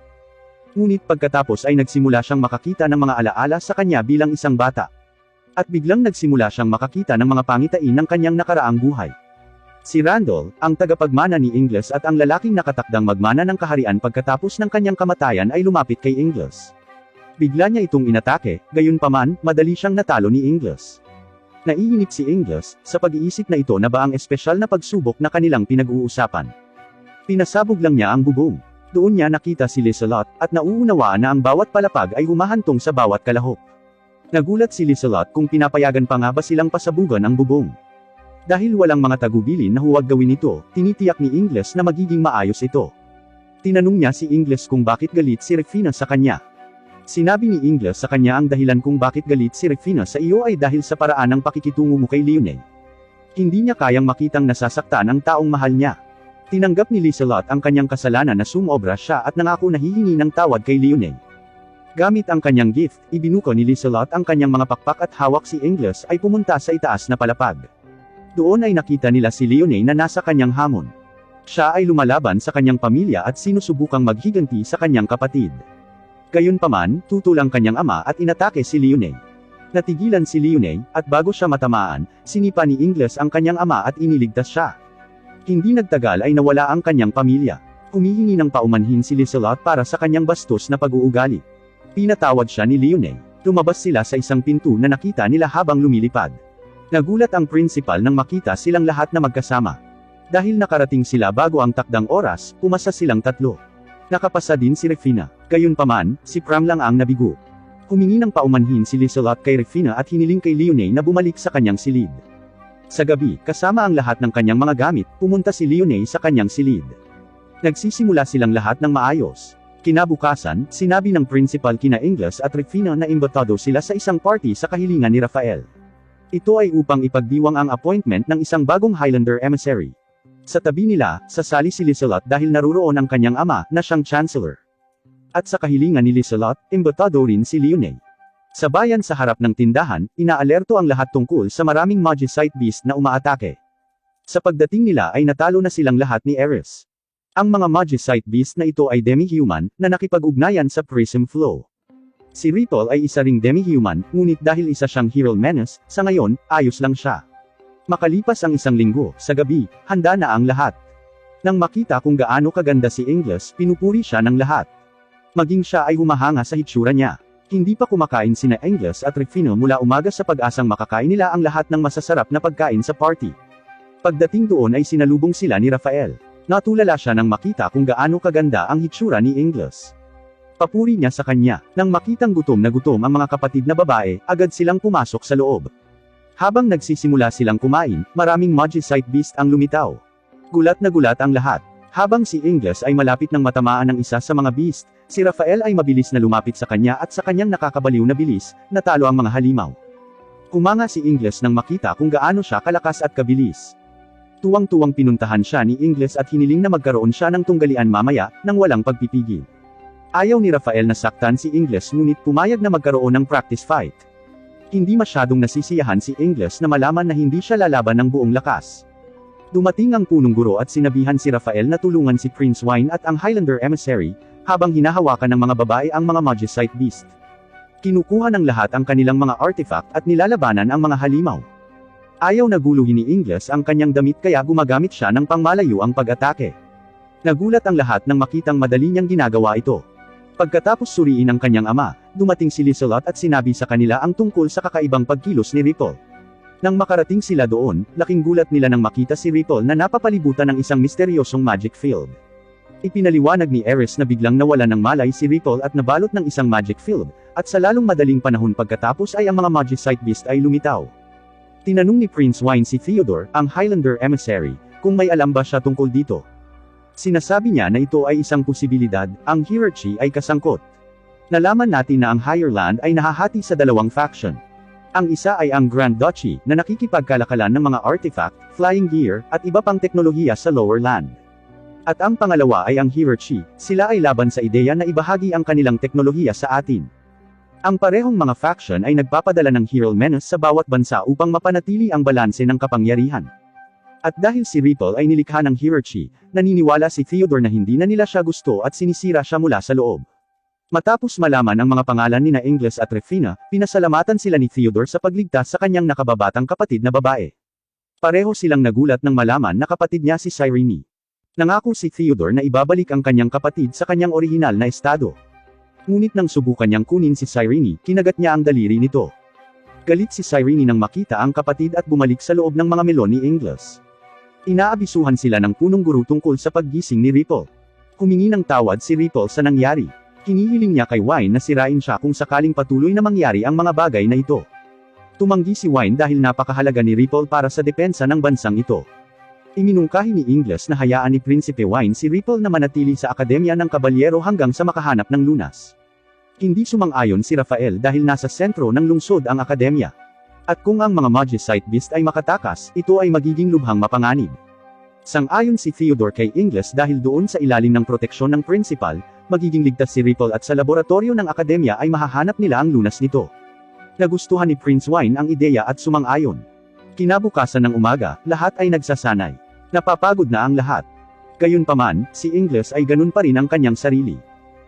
Ngunit pagkatapos ay nagsimula siyang makakita ng mga alaala sa kanya bilang isang bata. At biglang nagsimula siyang makakita ng mga pangitain ng kanyang nakaraang buhay. Si Randall, ang tagapagmana ni Ingles at ang lalaking nakatakdang magmana ng kaharian pagkatapos ng kanyang kamatayan ay lumapit kay Ingles. Bigla niya itong inatake, gayunpaman, madali siyang natalo ni Ingles. Naiinip si Ingles, sa pag-iisip na ito na ba ang espesyal na pagsubok na kanilang pinag-uusapan. Pinasabog lang niya ang bubong. Doon niya nakita si Liselot, at nauunawaan na ang bawat palapag ay humahantong sa bawat kalahok. Nagulat si Liselot kung pinapayagan pa nga ba silang pasabugan ang bubong. Dahil walang mga tagubilin na huwag gawin ito, tinitiyak ni Ingles na magiging maayos ito. Tinanong niya si Ingles kung bakit galit si Rufina sa kanya. Sinabi ni Ingles sa kanya ang dahilan kung bakit galit si Rufina sa iyo ay dahil sa paraan ng pakikitungo mo kay Leonay. Hindi niya kayang makitang nasasaktan ang taong mahal niya. Tinanggap ni Liselot ang kanyang kasalanan na sumobra siya at nangako na hihingi ng tawad kay Leonay. Gamit ang kanyang gift, ibinuko ni Liselot ang kanyang mga pakpak at hawak si Ingles ay pumunta sa itaas na palapag. Doon ay nakita nila si Leonay na nasa kanyang hamon. Siya ay lumalaban sa kanyang pamilya at sinusubukang maghiganti sa kanyang kapatid. Gayunpaman, tutol ang kanyang ama at inatake si Leonay. Natigilan si Leonay, at bago siya matamaan, sinipa ni Ingles ang kanyang ama at iniligtas siya. Hindi nagtagal ay nawala ang kanyang pamilya. Humihingi ng paumanhin si Liselot para sa kanyang bastos na pag-uugali. Pinatawad siya ni Leonay. Lumabas sila sa isang pinto na nakita nila habang lumilipad. Nagulat ang principal nang makita silang lahat na magkasama. Dahil nakarating sila bago ang takdang oras, pumasa silang tatlo. Nakapasa din si Rufina. Gayunpaman, si Pram lang ang nabigo. Humingi ng paumanhin si Liselot kay Rufina at hiniling kay Leonay na bumalik sa kanyang silid. Sa gabi, kasama ang lahat ng kanyang mga gamit, pumunta si Leonay sa kanyang silid. Nagsisimula silang lahat ng maayos. Kinabukasan, sinabi ng principal kina Ingles at Rufina na imbitado sila sa isang party sa kahilingan ni Rafael. Ito ay upang ipagdiwang ang appointment ng isang bagong Highlander emissary. Sa tabi nila, sasali si Liselot dahil naruroon ang kanyang ama, na siyang chancellor. At sa kahilingan ni Liselot, imbitado rin si Leonay. Sa bayan sa harap ng tindahan, inaalerto ang lahat tungkol sa maraming Magicite Beast na umaatake. Sa pagdating nila ay natalo na silang lahat ni Eris. Ang mga Magicite Beast na ito ay demi-human, na nakipag-ugnayan sa Prism Flow. Si Ripple ay isa ring demi-human, ngunit dahil isa siyang Hero Menace, sa ngayon, ayos lang siya. Makalipas ang isang linggo, sa gabi, handa na ang lahat. Nang makita kung gaano kaganda si Ingles, pinupuri siya ng lahat. Maging siya ay humahanga sa hitsura niya. Hindi pa kumakain sina Ingles at Rufino mula umaga sa pag-asang makakain nila ang lahat ng masasarap na pagkain sa party. Pagdating doon ay sinalubong sila ni Rafael. Natulala siya nang makita kung gaano kaganda ang hitsura ni Ingles. Papuri niya sa kanya. Nang makitang gutom na gutom ang mga kapatid na babae, agad silang pumasok sa loob. Habang nagsisimula silang kumain, maraming Magicite beast ang lumitaw. Gulat na gulat ang lahat. Habang si Ingles ay malapit ng matamaan ng isa sa mga beast, si Rafael ay mabilis na lumapit sa kanya at sa kanyang nakakabaliw na bilis, natalo ang mga halimaw. Humanga si Ingles nang makita kung gaano siya kalakas at kabilis. Tuwang-tuwang pinuntahan siya ni Ingles at hiniling na magkaroon siya ng tunggalian mamaya, nang walang pagpipigil. Ayaw ni Rafael na saktan si Ingles ngunit pumayag na magkaroon ng practice fight. Hindi masyadong nasisiyahan si Ingles na malaman na hindi siya lalaban ng buong lakas. Dumating ang punong guro at sinabihan si Rafael na tulungan si Prince Wine at ang Highlander Emissary, habang hinahawakan ng mga babae ang mga Magicite beast. Kinukuha ng lahat ang kanilang mga artifact at nilalabanan ang mga halimaw. Ayaw na guluhin ni Ingles ang kanyang damit kaya gumagamit siya ng pangmalayo ang pag-atake. Nagulat ang lahat nang makitang madali niyang ginagawa ito. Pagkatapos suriin ang kanyang ama, dumating si Lizelot at sinabi sa kanila ang tungkol sa kakaibang pagkilos ni Ripple. Nang makarating sila doon, laking gulat nila nang makita si Ripple na napapalibutan ng isang misteryosong magic field. Ipinaliwanag ni Ares na biglang nawalan ng malay si Ripple at nabalot ng isang magic field, at sa lalong madaling panahon pagkatapos ay ang mga Magicite beast ay lumitaw. Tinanong ni Prince Wine si Theodore, ang Highlander Emissary, kung may alam ba siya tungkol dito. Sinasabi niya na ito ay isang posibilidad, ang hierarchy ay kasangkot. Nalaman natin na ang Higher Land ay nahahati sa dalawang faction. Ang isa ay ang Grand Duchy, na nakikipagkalakalan ng mga artifact, flying gear, at iba pang teknolohiya sa Lower Land. At ang pangalawa ay ang hierarchy, sila ay laban sa ideya na ibahagi ang kanilang teknolohiya sa atin. Ang parehong mga faction ay nagpapadala ng hero menace sa bawat bansa upang mapanatili ang balanse ng kapangyarihan. At dahil si Ripple ay nilikha ng hierarchy, naniniwala si Theodore na hindi na nila siya gusto at sinisira siya mula sa loob. Matapos malaman ang mga pangalan ni na Ingles at Rufina, pinasalamatan sila ni Theodore sa pagligtas sa kanyang nakababatang kapatid na babae. Pareho silang nagulat nang malaman na kapatid niya si Cyrene. Nangako si Theodore na ibabalik ang kanyang kapatid sa kanyang orihinal na estado. Ngunit nang subukan niyang kunin si Cyrene, kinagat niya ang daliri nito. Galit si Cyrene nang makita ang kapatid at bumalik sa loob ng mga melon ni Ingles. Inaabisuhan sila ng punong guro tungkol sa paggising ni Ripple. Humingi ng tawad si Ripple sa nangyari. Hinihiling niya kay Wine na sirain siya kung sakaling patuloy na mangyari ang mga bagay na ito. Tumanggi si Wine dahil napakahalaga ni Ripple para sa depensa ng bansang ito. Iminungkahi ni Ingles na hayaan ni Prinsipe Wine si Ripple na manatili sa Akademya ng Kabalyero hanggang sa makahanap ng lunas. Hindi sumang-ayon si Rafael dahil nasa sentro ng lungsod ang Akademya. At kung ang mga Magicite beast ay makatakas, ito ay magiging lubhang mapanganib. Sang-ayon si Theodore kay Ingles dahil doon sa ilalim ng proteksyon ng principal, magiging ligtas si Ripple at sa laboratorio ng Akademya ay mahahanap nila ang lunas nito. Nagustuhan ni Prince Wine ang ideya at sumang-ayon. Kinabukasan ng umaga, lahat ay nagsasanay. Napapagod na ang lahat. Gayunpaman, si Ingles ay ganun pa rin ang kanyang sarili.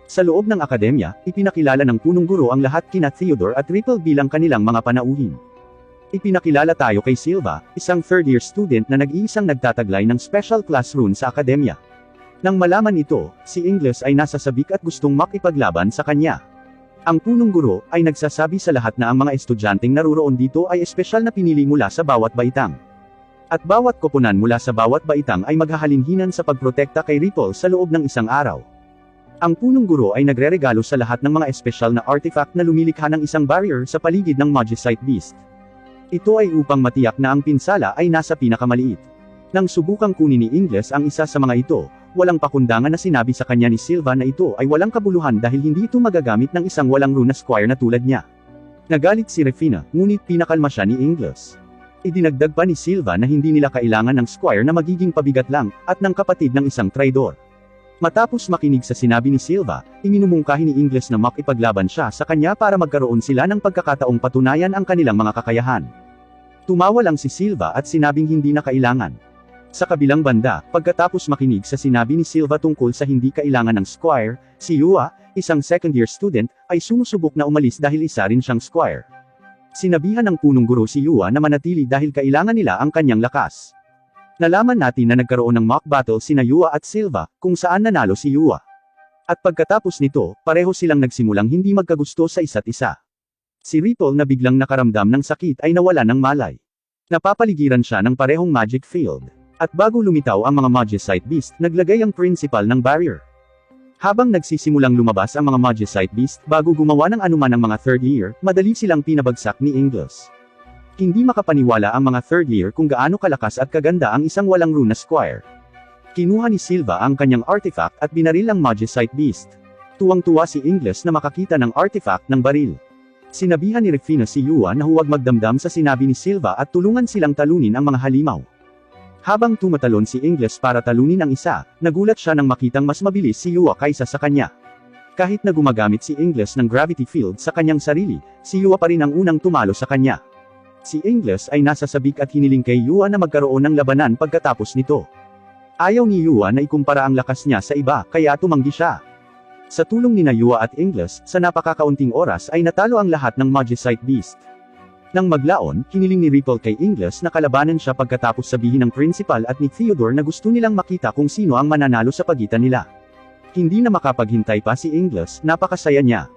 Sa loob ng akademya, ipinakilala ng punong guro ang lahat kina Theodore at Ripple bilang kanilang mga panauhin. Ipinakilala tayo kay Silva, isang third-year student na nag-iisang nagtataglay ng special classroom sa akademya. Nang malaman ito, si Ingles ay nasa sabik at gustong makipaglaban sa kanya. Ang punong guro ay nagsasabi sa lahat na ang mga estudyanteng naruroon dito ay espesyal na pinili mula sa bawat baitang. At bawat koponan mula sa bawat baitang ay maghahalinhinan sa pagprotekta kay Ripple sa loob ng isang araw. Ang punong guro ay nagreregalo sa lahat ng mga espesyal na artifact na lumilikha ng isang barrier sa paligid ng Magicite beast. Ito ay upang matiyak na ang pinsala ay nasa pinakamaliit. Nang subukang kunin ni Ingles ang isa sa mga ito, walang pakundangan na sinabi sa kanya ni Silva na ito ay walang kabuluhan dahil hindi ito magagamit ng isang walang runa squire na tulad niya. Nagalit si Rufina, ngunit pinakalma siya ni Ingles. Idinagdag pa ni Silva na hindi nila kailangan ng squire na magiging pabigat lang, at ng kapatid ng isang traidor. Matapos makinig sa sinabi ni Silva, iminumungkahi ni Ingles na makipaglaban siya sa kanya para magkaroon sila ng pagkakataong patunayan ang kanilang mga kakayahan. Tumawa lang si Silva at sinabing hindi na kailangan. Sa kabilang banda, pagkatapos makinig sa sinabi ni Silva tungkol sa hindi kailangan ng squire, si Yua, isang second-year student, ay sumusubok na umalis dahil isa rin siyang squire. Sinabihan ng punong guro si Yua na manatili dahil kailangan nila ang kanyang lakas. Nalaman natin na nagkaroon ng mock battle sina Yua at Silva, kung saan nanalo si Yua. At pagkatapos nito, pareho silang nagsimulang hindi magkagusto sa isa't isa. Si Ripple na biglang nakaramdam ng sakit ay nawala ng malay. Napapaligiran siya ng parehong magic field. At bago lumitaw ang mga Magicite Beast, naglagay ang principal ng barrier. Habang nagsisimulang lumabas ang mga Magicite Beast bago gumawa ng anuman ng mga third year, madali silang pinabagsak ni Ingles. Hindi makapaniwala ang mga third year kung gaano kalakas at kaganda ang isang walang rune na squire. Kinuha ni Silva ang kanyang artifact at binaril ang Magicite Beast. Tuwang-tuwa si Ingles na makakita ng artifact ng baril. Sinabihan ni Rufina si Yua na huwag magdamdam sa sinabi ni Silva at tulungan silang talunin ang mga halimaw. Habang tumatalon si Ingles para talunin ang isa, nagulat siya nang makitang mas mabilis si Yua kaysa sa kanya. Kahit na gumagamit si Ingles ng gravity field sa kanyang sarili, si Yua pa rin ang unang tumalo sa kanya. Si Ingles ay nasa sabik at hiniling kay Yua na magkaroon ng labanan pagkatapos nito. Ayaw ni Yua na ikumpara ang lakas niya sa iba, kaya tumanggi siya. Sa tulong ni Yua at Ingles, sa napakakaunting oras ay natalo ang lahat ng Magicite Beast. Nang maglaon, hiniling ni Ripple kay Ingles na kalabanan siya pagkatapos sabihin ng principal at ni Theodore na gusto nilang makita kung sino ang mananalo sa pagitan nila. Hindi na makapaghintay pa si Ingles, napakasaya niya.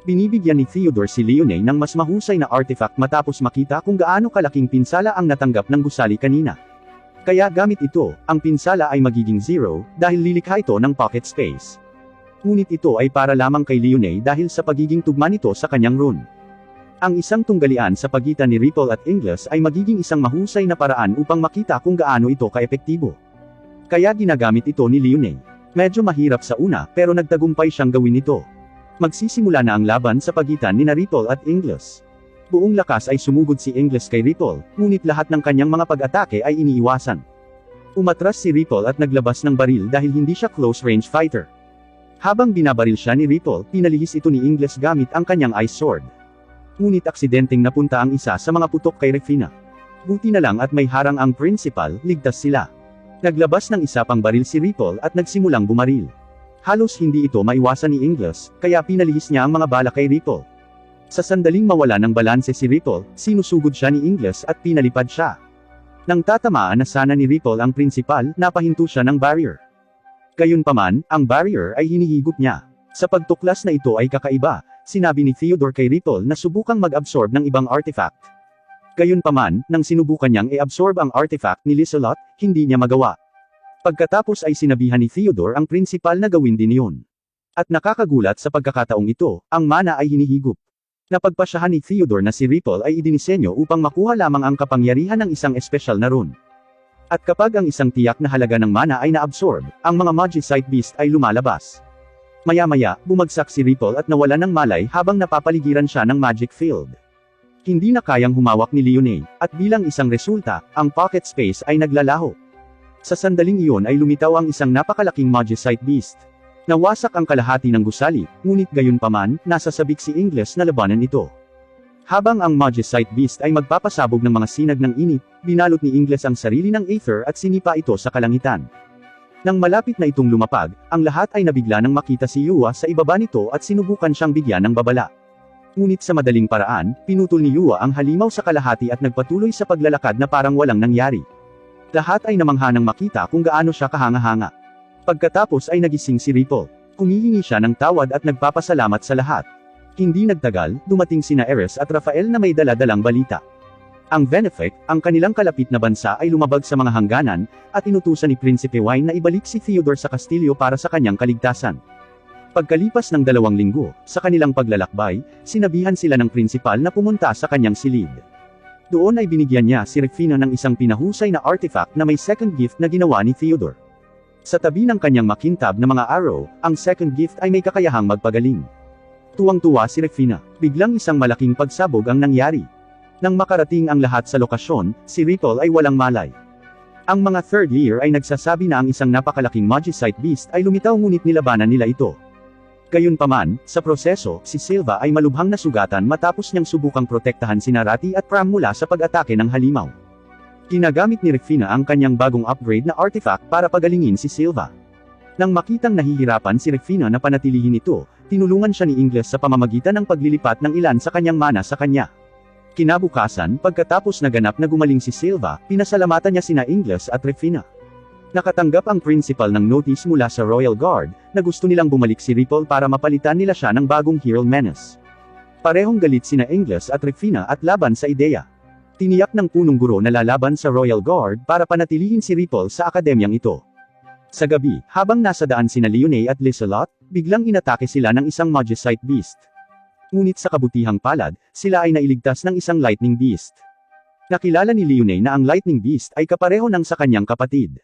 Binibigyan ni Theodore si Leone ng mas mahusay na artifact matapos makita kung gaano kalaking pinsala ang natanggap ng gusali kanina. Kaya gamit ito, ang pinsala ay magiging 0, dahil lilikha ito ng pocket space. Ngunit ito ay para lamang kay Leone dahil sa pagiging tugma nito sa kanyang rune. Ang isang tunggalian sa pagitan ni Ripple at Ingles ay magiging isang mahusay na paraan upang makita kung gaano ito kaepektibo. Kaya ginagamit ito ni Leone. Medyo mahirap sa una, pero nagtagumpay siyang gawin ito. Magsisimula na ang laban sa pagitan ni Ripple at Ingles. Buong lakas ay sumugod si Ingles kay Ripple, ngunit lahat ng kanyang mga pag-atake ay iniiwasan. Umatras si Ripple at naglabas ng baril dahil hindi siya close-range fighter. Habang binabaril siya ni Ripple, pinalihis ito ni Ingles gamit ang kanyang ice sword. Ngunit aksidenteng napunta ang isa sa mga putok kay Rufina. Buti na lang at may harang ang principal, ligtas sila. Naglabas ng isa pang baril si Ripple at nagsimulang bumaril. Halos hindi ito maiwasan ni Ingles, kaya pinalihis niya ang mga bala kay Ripple. Sa sandaling mawala ng balanse si Ripple, sinusugod siya ni Ingles at pinalipad siya. Nang tatamaan na sana ni Ripple ang principal, napahinto siya ng barrier. Gayunpaman, ang barrier ay hinihigop niya. Sa pagtuklas na ito ay kakaiba, sinabi ni Theodore kay Ripple na subukang mag-absorb ng ibang artifact. Gayunpaman, nang sinubukan niyang i-absorb ang artifact ni Liselot, hindi niya magawa. Pagkatapos ay sinabihan ni Theodore ang principal na gawin din iyon. At nakakagulat sa pagkakataong ito, ang mana ay hinihigop. Napagpasyahan ni Theodore na si Ripple ay idinisenyo upang makuha lamang ang kapangyarihan ng isang espesyal na rune. At kapag ang isang tiyak na halaga ng mana ay na-absorb, ang mga Magicite Beast ay lumalabas. Maya-maya, bumagsak si Ripple at nawala ng malay habang napapaligiran siya ng magic field. Hindi na kayang humawak ni Leone, at bilang isang resulta, ang pocket space ay naglalaho. Sa sandaling iyon ay lumitaw ang isang napakalaking Magicite Beast. Nawasak ang kalahati ng gusali, ngunit gayunpaman, nasa sabik si Ingles na labanan ito. Habang ang Magicite Beast ay magpapasabog ng mga sinag ng init, binalot ni Ingles ang sarili ng Aether at sinipa ito sa kalangitan. Nang malapit na itong lumapag, ang lahat ay nabigla nang makita si Yua sa ibaba nito at sinubukan siyang bigyan ng babala. Ngunit sa madaling paraan, pinutol ni Yua ang halimaw sa kalahati at nagpatuloy sa paglalakad na parang walang nangyari. Lahat ay namangha nang makita kung gaano siya kahanga-hanga. Pagkatapos ay nagising si Ripple. Humihingi siya ng tawad at nagpapasalamat sa lahat. Hindi nagtagal, dumating sina Eris at Rafael na may dala-dalang balita. Ang Venefic, ang kanilang kalapit na bansa ay lumabag sa mga hangganan, at inutusan ni Prinsipe Wine na ibalik si Theodore sa kastilyo para sa kanyang kaligtasan. Pagkalipas ng 2 linggo, sa kanilang paglalakbay, sinabihan sila ng prinsipal na pumunta sa kanyang silid. Doon ay binigyan niya si Rufina ng isang pinahusay na artifact na may second gift na ginawa ni Theodore. Sa tabi ng kanyang makintab na mga arrow, ang second gift ay may kakayahang magpagaling. Tuwang-tuwa si Rufina. Biglang isang malaking pagsabog ang nangyari. Nang makarating ang lahat sa lokasyon, si Ripple ay walang malay. Ang mga third year ay nagsasabi na ang isang napakalaking Magicite Beast ay lumitaw ngunit nilabanan nila ito. Gayunpaman, sa proseso, si Silva ay malubhang nasugatan matapos niyang subukang protektahan si Narati at Pram mula sa pag-atake ng halimaw. Ginagamit ni Rufina ang kanyang bagong upgrade na artifact para pagalingin si Silva. Nang makitang nahihirapan si Rufina na panatilihin ito, tinulungan siya ni Ingles sa pamamagitan ng paglilipat ng ilan sa kanyang mana sa kanya. Kinabukasan, pagkatapos naganap na gumaling si Silva, pinasalamatan niya sina Ingles at Rufina. Nakatanggap ang principal ng notice mula sa Royal Guard, na gusto nilang bumalik si Ripple para mapalitan nila siya ng bagong Hero Menace. Parehong galit sina Ingles at Rufina at laban sa ideya. Tiniyak ng punong guro na lalaban sa Royal Guard para panatilihin si Ripple sa akademyang ito. Sa gabi, habang nasa daan sina Leone at Liselot, biglang inatake sila ng isang Magicite Beast. Ngunit sa kabutihang palad, sila ay nailigtas ng isang Lightning Beast. Nakilala ni Leone na ang Lightning Beast ay kapareho ng sa kanyang kapatid.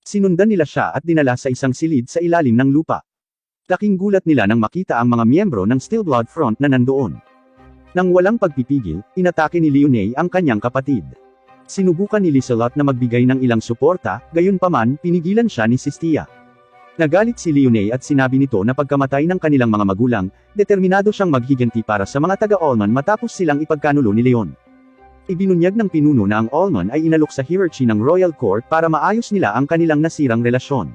Sinundan nila siya at dinala sa isang silid sa ilalim ng lupa. Laking gulat nila nang makita ang mga miyembro ng Steel Blood Front na nandoon. Nang walang pagpipigil, inatake ni Leone ang kanyang kapatid. Sinubukan ni Liselot na magbigay ng ilang suporta, gayunpaman, pinigilan siya ni Sistia. Nagalit si Leone at sinabi nito na pagkamatay ng kanilang mga magulang, determinado siyang maghiganti para sa mga taga-Allman matapos silang ipagkanulo ni Leon. Ibinunyag ng pinuno na ang Allman ay inalok sa hierarchy ng Royal Court para maayos nila ang kanilang nasirang relasyon.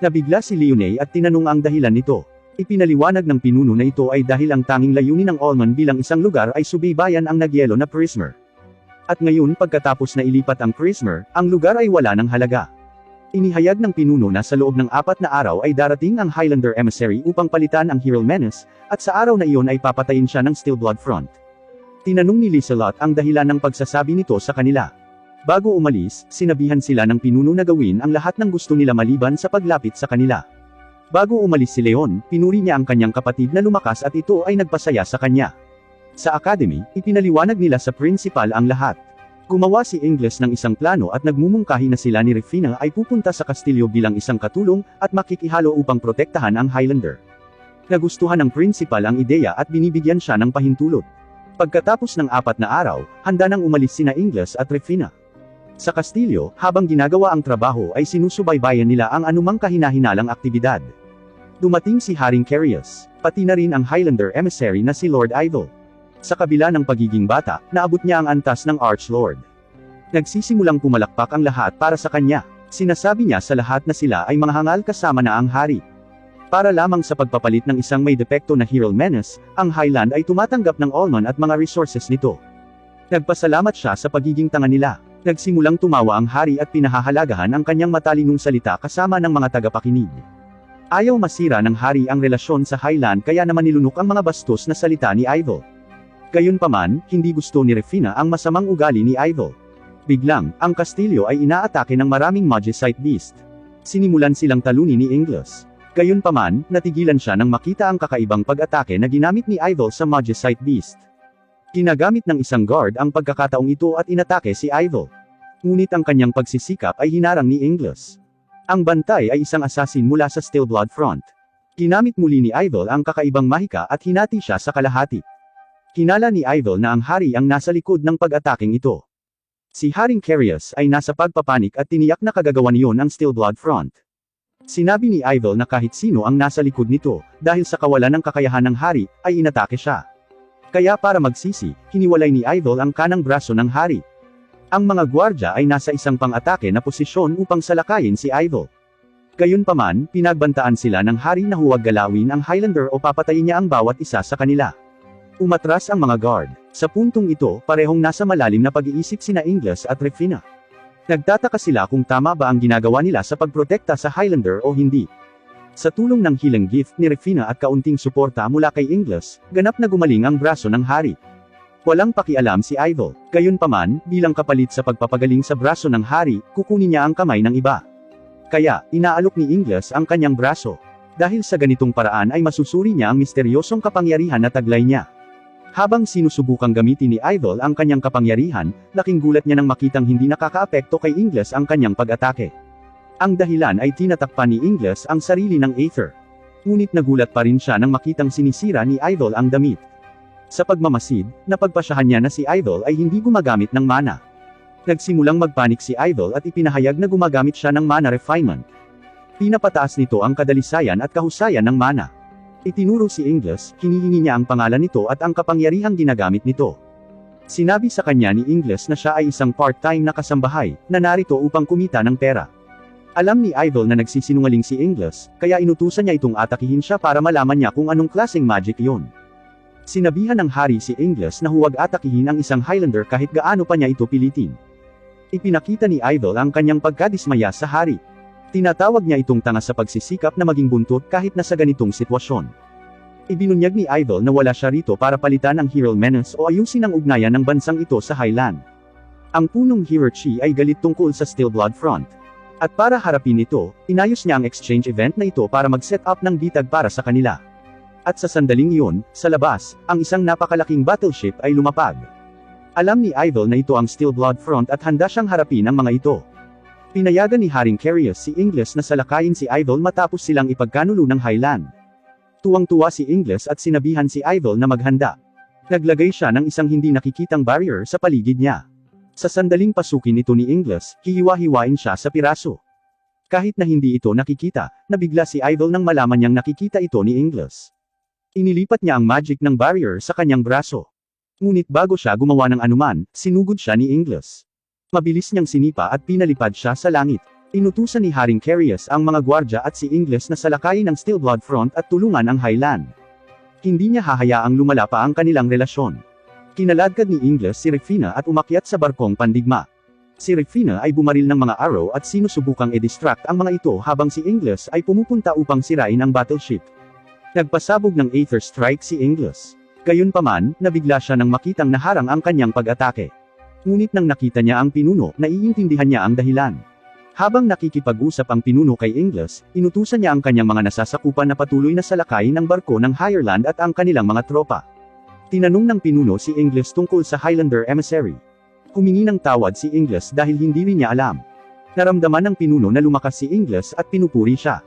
Nabigla si Leone at tinanong ang dahilan nito. Ipinaliwanag ng pinuno na ito ay dahil ang tanging layunin ng Allman bilang isang lugar ay subaybayan ang nagyelo na Prismer. At ngayon pagkatapos na ilipat ang Prismer, ang lugar ay wala ng halaga. Inihayag ng pinuno na sa loob ng 4 na araw ay darating ang Highlander Emissary upang palitan ang Hero Menace, at sa araw na iyon ay papatayin siya ng Steel Blood Front. Tinanong ni Liselot ang dahilan ng pagsasabi nito sa kanila. Bago umalis, sinabihan sila ng pinuno na gawin ang lahat ng gusto nila maliban sa paglapit sa kanila. Bago umalis si Leon, pinuri niya ang kanyang kapatid na lumakas at ito ay nagpasaya sa kanya. Sa academy, ipinaliwanag nila sa principal ang lahat. Gumawa si Ingles ng isang plano at nagmumungkahi na sila ni Rufina ay pupunta sa kastilyo bilang isang katulong, at makikihalo upang protektahan ang Highlander. Nagustuhan ng principal ang ideya at binibigyan siya ng pahintulot. Pagkatapos ng 4 na araw, handa nang umalis sina Ingles at Rufina. Sa kastilyo, habang ginagawa ang trabaho ay sinusubaybayan nila ang anumang kahina-hinalang aktibidad. Dumating si Haring Carius, pati na rin ang Highlander Emissary na si Lord Ivel. Sa kabila ng pagiging bata, naabot niya ang antas ng Archlord. Nagsisimulang pumalakpak ang lahat para sa kanya. Sinasabi niya sa lahat na sila ay mga hangal kasama na ang hari. Para lamang sa pagpapalit ng isang may depekto na Hero Menace, ang Highland ay tumatanggap ng Allman at mga resources nito. Nagpasalamat siya sa pagiging tanga nila. Nagsimulang tumawa ang hari at pinahahalagahan ang kanyang matalinong salita kasama ng mga tagapakinig. Ayaw masira ng hari ang relasyon sa Highland kaya naman nilunok ang mga bastos na salita ni Ivel. Gayunpaman, hindi gusto ni Rufina ang masamang ugali ni Ivel. Biglang, ang kastilyo ay inaatake ng maraming Magicite Beast. Sinimulan silang talunin ni Ingles. Gayunpaman, natigilan siya nang makita ang kakaibang pag-atake na ginamit ni Ivel sa Magicite Beast. Ginagamit ng isang guard ang pagkakataong ito at inatake si Ivel. Ngunit ang kanyang pagsisikap ay hinarang ni Ingles. Ang bantay ay isang assassin mula sa Steel Blood Front. Ginamit muli ni Ivel ang kakaibang mahika at hinati siya sa kalahati. Hinala ni Ivel na ang hari ang nasa likod ng pag-ataking ito. Si Haring Carius ay nasa pagpapanik at tiniyak na kagagawa niyon ang Steel Blood Front. Sinabi ni Ivel na kahit sino ang nasa likod nito, dahil sa kawalan ng kakayahan ng hari, ay inatake siya. Kaya para magsisi, hiniwalay ni Ivel ang kanang braso ng hari. Ang mga gwardya ay nasa isang pang-atake na posisyon upang salakayin si Ivel. Gayunpaman, pinagbantaan sila ng hari na huwag galawin ang Highlander o papatayin niya ang bawat isa sa kanila. Umatras ang mga guard. Sa puntong ito, parehong nasa malalim na pag-iisip sina Ingles at Rufina. Nagtataka sila kung tama ba ang ginagawa nila sa pagprotekta sa Highlander o hindi. Sa tulong ng healing gift ni Rufina at kaunting suporta mula kay Ingles, ganap na gumaling ang braso ng hari. Walang pakialam si Ivel. Gayunpaman, bilang kapalit sa pagpapagaling sa braso ng hari, kukunin niya ang kamay ng iba. Kaya, inaalok ni Ingles ang kanyang braso. Dahil sa ganitong paraan ay masusuri niya ang misteryosong kapangyarihan na taglay niya. Habang sinusubukang gamitin ni Ivel ang kanyang kapangyarihan, laking gulat niya nang makitang hindi nakakaapekto kay Ingles ang kanyang pag-atake. Ang dahilan ay tinatakpan ni Ingles ang sarili ng Aether. Ngunit nagulat pa rin siya nang makitang sinisira ni Ivel ang damit. Sa pagmamasid, napagpasyahan niya na si Ivel ay hindi gumagamit ng mana. Nagsimulang magpanik si Ivel at ipinahayag na gumagamit siya ng mana refinement. Pinapataas nito ang kadalisayan at kahusayan ng mana. Itinuro si Ingles, hinihingi niya ang pangalan nito at ang kapangyarihang ginagamit nito. Sinabi sa kanya ni Ingles na siya ay isang part-time na kasambahay, na narito upang kumita ng pera. Alam ni Ivel na nagsisinungaling si Ingles, kaya inutusan niya itong atakihin siya para malaman niya kung anong klaseng magic iyon. Sinabihan ng hari si Ingles na huwag atakihin ang isang Highlander kahit gaano pa niya ito pilitin. Ipinakita ni Idol ang kanyang pagkadismaya sa hari. Tinatawag niya itong tanga sa pagsisikap na maging buntot kahit na sa ganitong sitwasyon. Ibinunyag ni Idol na wala siya rito para palitan ang Hero Menace o ayusin ang ugnayan ng bansang ito sa Highland. Ang punong Hierarchy ay galit tungkol sa Steel Blood Front. At para harapin ito, inayos niya ang exchange event na ito para mag-set up ng bitag para sa kanila. At sa sandaling iyon, sa labas, ang isang napakalaking battleship ay lumapag. Alam ni Idol na ito ang Steel Blood Front at handa siyang harapin ang mga ito. Pinayagan ni Haring Carius si Ingles na salakayin si Idol matapos silang ipagkanulo ng Highland. Tuwang-tuwa si Ingles at sinabihan si Idol na maghanda. Naglagay siya ng isang hindi nakikitang barrier sa paligid niya. Sa sandaling pasukin ito ni Ingles, hihiwa-hiwain siya sa piraso. Kahit na hindi ito nakikita, nabigla si Idol nang malaman niyang nakikita ito ni Ingles. Inilipat niya ang magic ng barrier sa kanyang braso. Ngunit bago siya gumawa ng anuman, sinugod siya ni Ingles. Mabilis niyang sinipa at pinalipad siya sa langit. Inutusan ni Haring Carius ang mga gwardya at si Ingles na salakayin ang Steel Blood Front at tulungan ang Highland. Hindi niya hahayaang lumala pa ang kanilang relasyon. Kinaladkad ni Ingles si Rufina at umakyat sa barkong pandigma. Si Rufina ay bumaril ng mga arrow at sinusubukang i-distract ang mga ito habang si Ingles ay pumupunta upang sirain ang battleship. Nagpasabog ng Aether Strike si Ingles. Gayunpaman, nabigla siya nang makitang naharang ang kanyang pag-atake. Ngunit nang nakita niya ang pinuno, naiintindihan niya ang dahilan. Habang nakikipag-usap ang pinuno kay Ingles, inutusan niya ang kanyang mga nasasakupan na patuloy na salakayin ang barko ng Highland at ang kanilang mga tropa. Tinanong ng pinuno si Ingles tungkol sa Highlander emissary. Humingi ng tawad si Ingles dahil hindi rin niya alam. Naramdaman ng pinuno na lumakas si Ingles at pinupuri siya.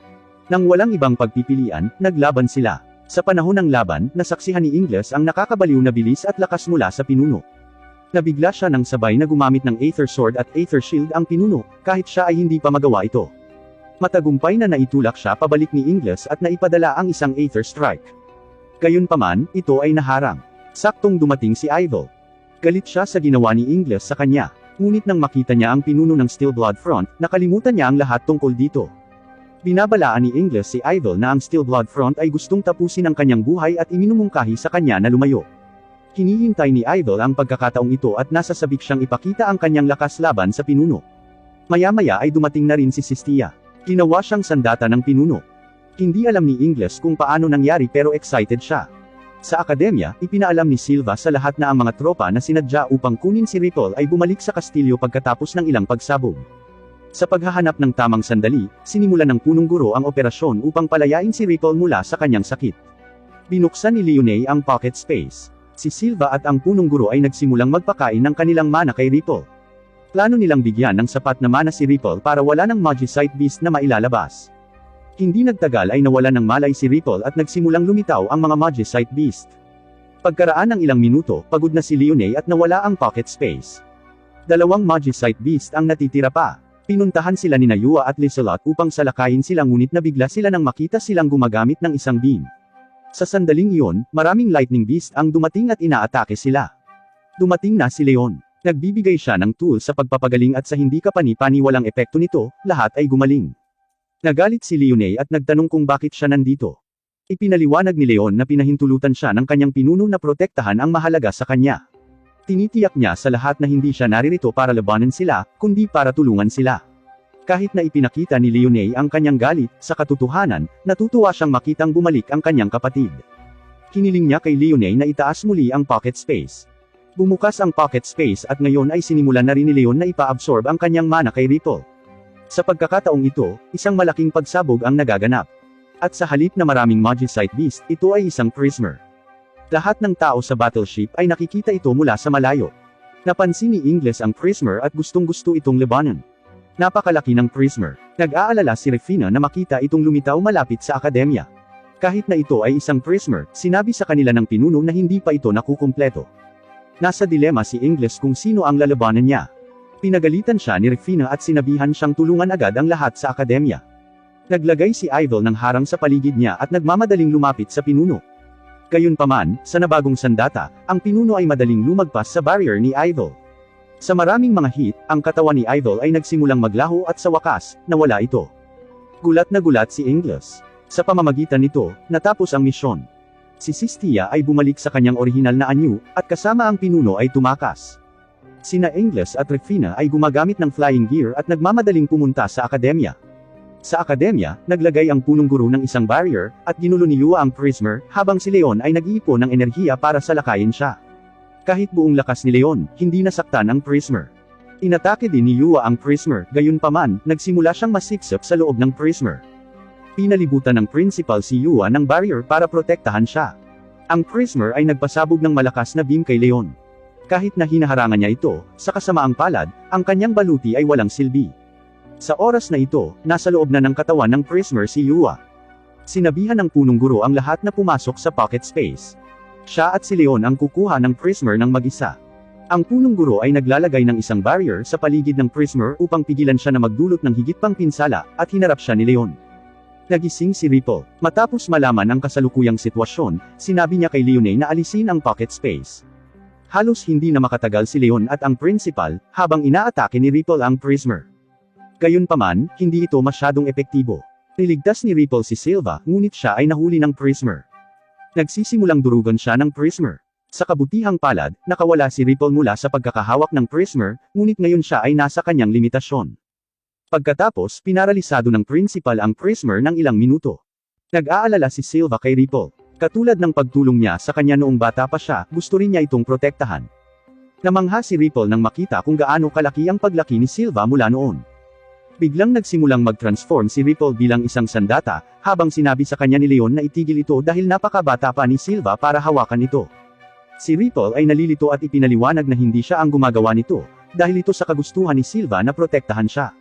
Nang walang ibang pagpipilian, naglaban sila. Sa panahon ng laban, nasaksihan ni Ingles ang nakakabaliw na bilis at lakas mula sa pinuno. Nabigla siya nang sabay na gumamit ng Aether Sword at Aether Shield ang pinuno, kahit siya ay hindi pa magawa ito. Matagumpay na naitulak siya pabalik ni Ingles at naipadala ang isang Aether Strike. Gayunpaman, ito ay naharang. Saktong dumating si Idol. Galit siya sa ginawa ni Ingles sa kanya. Ngunit nang makita niya ang pinuno ng Steel Blood Front, nakalimutan niya ang lahat tungkol dito. Binabalaan ni Ingles si Idol na ang Steel Blood Front ay gustong tapusin ang kanyang buhay at iminumungkahi sa kanya na lumayo. Hinihintay ni Idol ang pagkakataong ito at nasasabik siyang ipakita ang kanyang lakas laban sa pinuno. Maya-maya ay dumating na rin si Sistia. Ginawa siyang sandata ng pinuno. Hindi alam ni Ingles kung paano nangyari pero excited siya. Sa akademya, ipinaalam ni Silva sa lahat na ang mga tropa na sinadya upang kunin si Ripple ay bumalik sa kastilyo pagkatapos ng ilang pagsabog. Sa paghahanap ng tamang sandali, sinimulan ng punong guro ang operasyon upang palayain si Ripple mula sa kanyang sakit. Binuksan ni Leone ang pocket space. Si Silva at ang punong guro ay nagsimulang magpakain ng kanilang mana kay Ripple. Plano nilang bigyan ng sapat na mana si Ripple para wala ng Magicite Beast na mailalabas. Hindi nagtagal ay nawala ng malay si Ripple at nagsimulang lumitaw ang mga Magicite Beast. Pagkaraan ng ilang minuto, pagod na si Leone at nawala ang pocket space. Dalawang Magicite Beast ang natitira pa. Pinuntahan sila ni Nayua at Liselot upang salakayin sila ngunit nabigla sila nang makita silang gumagamit ng isang beam. Sa sandaling iyon, maraming Lightning Beast ang dumating at inaatake sila. Dumating na si Leon. Nagbibigay siya ng tool sa pagpapagaling at sa hindi kapani-paniwalang epekto nito, lahat ay gumaling. Nagalit si Leone at nagtanong kung bakit siya nandito. Ipinaliwanag ni Leon na pinahintulutan siya ng kanyang pinuno na protektahan ang mahalaga sa kanya. Tinitiyak niya sa lahat na hindi siya naririto para labanan sila, kundi para tulungan sila. Kahit na ipinakita ni Leone ang kanyang galit, sa katotohanan, natutuwa siyang makitang bumalik ang kanyang kapatid. Hiniling niya kay Leone na itaas muli ang pocket space. Bumukas ang pocket space at ngayon ay sinimulan na rin ni Leon na ipa-absorb ang kanyang mana kay Ripple. Sa pagkakataong ito, isang malaking pagsabog ang nagaganap. At sa halip na maraming Magicite Beast, ito ay isang Prismer. Lahat ng tao sa battleship ay nakikita ito mula sa malayo. Napansin ni Ingles ang Prismer at gustong-gusto itong labanan. Napakalaki ng Prismer. Nag-aalala si Rufina na makita itong lumitaw malapit sa akademya. Kahit na ito ay isang Prismer, sinabi sa kanila ng pinuno na hindi pa ito nakukumpleto. Nasa dilema si Ingles kung sino ang lalabanan niya. Pinagalitan siya ni Rufina at sinabihan siyang tulungan agad ang lahat sa akademya. Naglagay si Idol ng harang sa paligid niya at nagmamadaling lumapit sa pinuno. Gayunpaman, sa nabagong sandata, ang pinuno ay madaling lumagpas sa barrier ni Idol. Sa maraming mga hit, ang katawan ni Idol ay nagsimulang maglaho at sa wakas, nawala ito. Gulat na gulat si Ingles. Sa pamamagitan nito, natapos ang misyon. Si Sistia ay bumalik sa kanyang orihinal na anyo, at kasama ang pinuno ay tumakas. Sina Ingles at Rufina ay gumagamit ng flying gear at nagmamadaling pumunta sa akademya. Sa akademya, naglagay ang punong guro ng isang barrier, at ginulo ni Yua ang Prismer, habang si Leon ay nag-iipon ng enerhiya para salakayin siya. Kahit buong lakas ni Leon, hindi nasaktan ang Prismer. Inatake din ni Yua ang Prismer, gayunpaman, nagsimula siyang masiksip sa loob ng Prismer. Pinalibutan ng principal si Yua ng barrier para protektahan siya. Ang Prismer ay nagpasabog ng malakas na beam kay Leon. Kahit na hinaharangan niya ito, sa kasamaang palad, ang kanyang baluti ay walang silbi. Sa oras na ito, nasa loob na ng katawan ng Prismer si Yua. Sinabihan ng punong guro ang lahat na pumasok sa pocket space. Siya at si Leon ang kukuha ng Prismer ng mag-isa. Ang punong guro ay naglalagay ng isang barrier sa paligid ng Prismer upang pigilan siya na magdulot ng higit pang pinsala, at hinarap siya ni Leon. Nagising si Ripple. Matapos malaman ang kasalukuyang sitwasyon, sinabi niya kay Leone na alisin ang pocket space. Halos hindi na makatagal si Leon at ang principal, habang inaatake ni Ripple ang Prismer. Gayunpaman, hindi ito masyadong epektibo. Niligtas ni Ripple si Silva, ngunit siya ay nahuli ng Prismer. Nagsisimulang durugan siya ng Prismer. Sa kabutihang palad, nakawala si Ripple mula sa pagkakahawak ng Prismer, ngunit ngayon siya ay nasa kanyang limitasyon. Pagkatapos, pinaralisado ng principal ang Prismer ng ilang minuto. Nag-aalala si Silva kay Ripple. Katulad ng pagtulong niya sa kanya noong bata pa siya, gusto rin niya itong protektahan. Namangha si Ripple nang makita kung gaano kalaki ang paglaki ni Silva mula noon. Biglang nagsimulang mag-transform si Ripple bilang isang sandata, habang sinabi sa kanya ni Leon na itigil ito dahil napakabata pa ni Silva para hawakan ito. Si Ripple ay nalilito at ipinaliwanag na hindi siya ang gumagawa nito, dahil ito sa kagustuhan ni Silva na protektahan siya.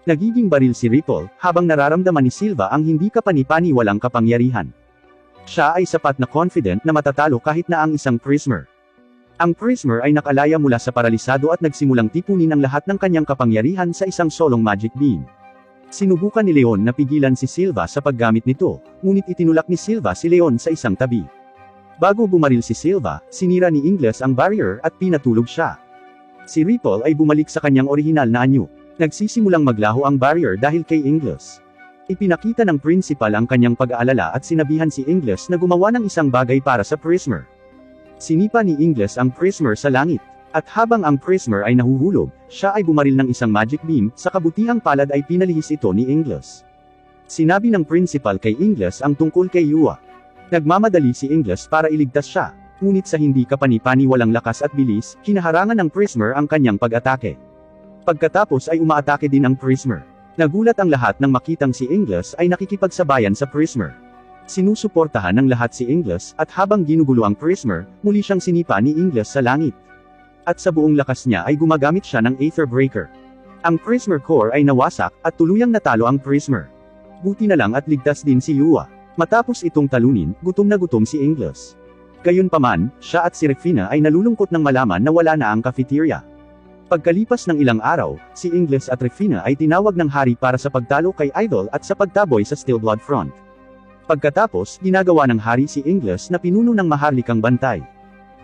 Nagiging baril si Ripple, habang nararamdaman ni Silva ang hindi kapani-paniwalang kapangyarihan. Siya ay sapat na confident na matatalo kahit na ang isang Prismer. Ang Prismer ay nakalaya mula sa paralisado at nagsimulang tipunin ang lahat ng kanyang kapangyarihan sa isang solong magic beam. Sinubukan ni Leon na pigilan si Silva sa paggamit nito, ngunit itinulak ni Silva si Leon sa isang tabi. Bago bumaril si Silva, sinira ni Ingles ang barrier at pinatulog siya. Si Ripple ay bumalik sa kanyang orihinal na anyo. Nagsisimulang maglaho ang barrier dahil kay Ingles. Ipinakita ng principal ang kanyang pag-aalala at sinabihan si Ingles na gumawa ng isang bagay para sa Prismer. Sinipa ni Ingles ang Prismer sa langit. At habang ang Prismer ay nahuhulog, siya ay bumaril ng isang magic beam, sa kabutihang palad ay pinalihis ito ni Ingles. Sinabi ng principal kay Ingles ang tungkol kay Yua. Nagmamadali si Ingles para iligtas siya, ngunit sa hindi kapani-paniwalang lakas at bilis, hinaharangan ng Prismer ang kanyang pag-atake. Pagkatapos ay umaatake din ang Prismer. Nagulat ang lahat nang makitang si Ingles ay nakikipagsabayan sa Prismer. Sinusuportahan ng lahat si Ingles, at habang ginugulo ang Prismer, muli siyang sinipa ni Ingles sa langit. At sa buong lakas niya ay gumagamit siya ng Aether Breaker. Ang Prismer core ay nawasak, at tuluyang natalo ang Prismer. Buti na lang at ligtas din si Yua. Matapos itong talunin, gutom na gutom si Ingles. Gayunpaman, siya at si Rufina ay nalulungkot nang malaman na wala na ang cafeteria. Pagkalipas ng ilang araw, si Ingles at Rufina ay tinawag ng hari para sa pagtalo kay Idol at sa pagtaboy sa Stillblood Front. Pagkatapos, ginagawa ng hari si Ingles na pinuno ng maharlikang bantay.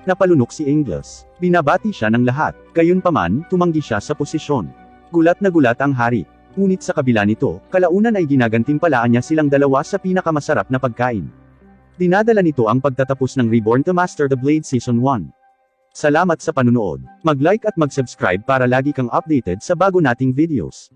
Napalunok si Ingles. Binabati siya ng lahat, gayunpaman, tumanggi siya sa posisyon. Gulat na gulat ang hari. Ngunit sa kabila nito, kalaunan ay ginagantimpalaan niya silang dalawa sa pinakamasarap na pagkain. Dinadala nito ang pagtatapos ng Reborn to Master the Blade Season 1. Salamat sa panunood. Mag-like at mag-subscribe para lagi kang updated sa bago nating videos.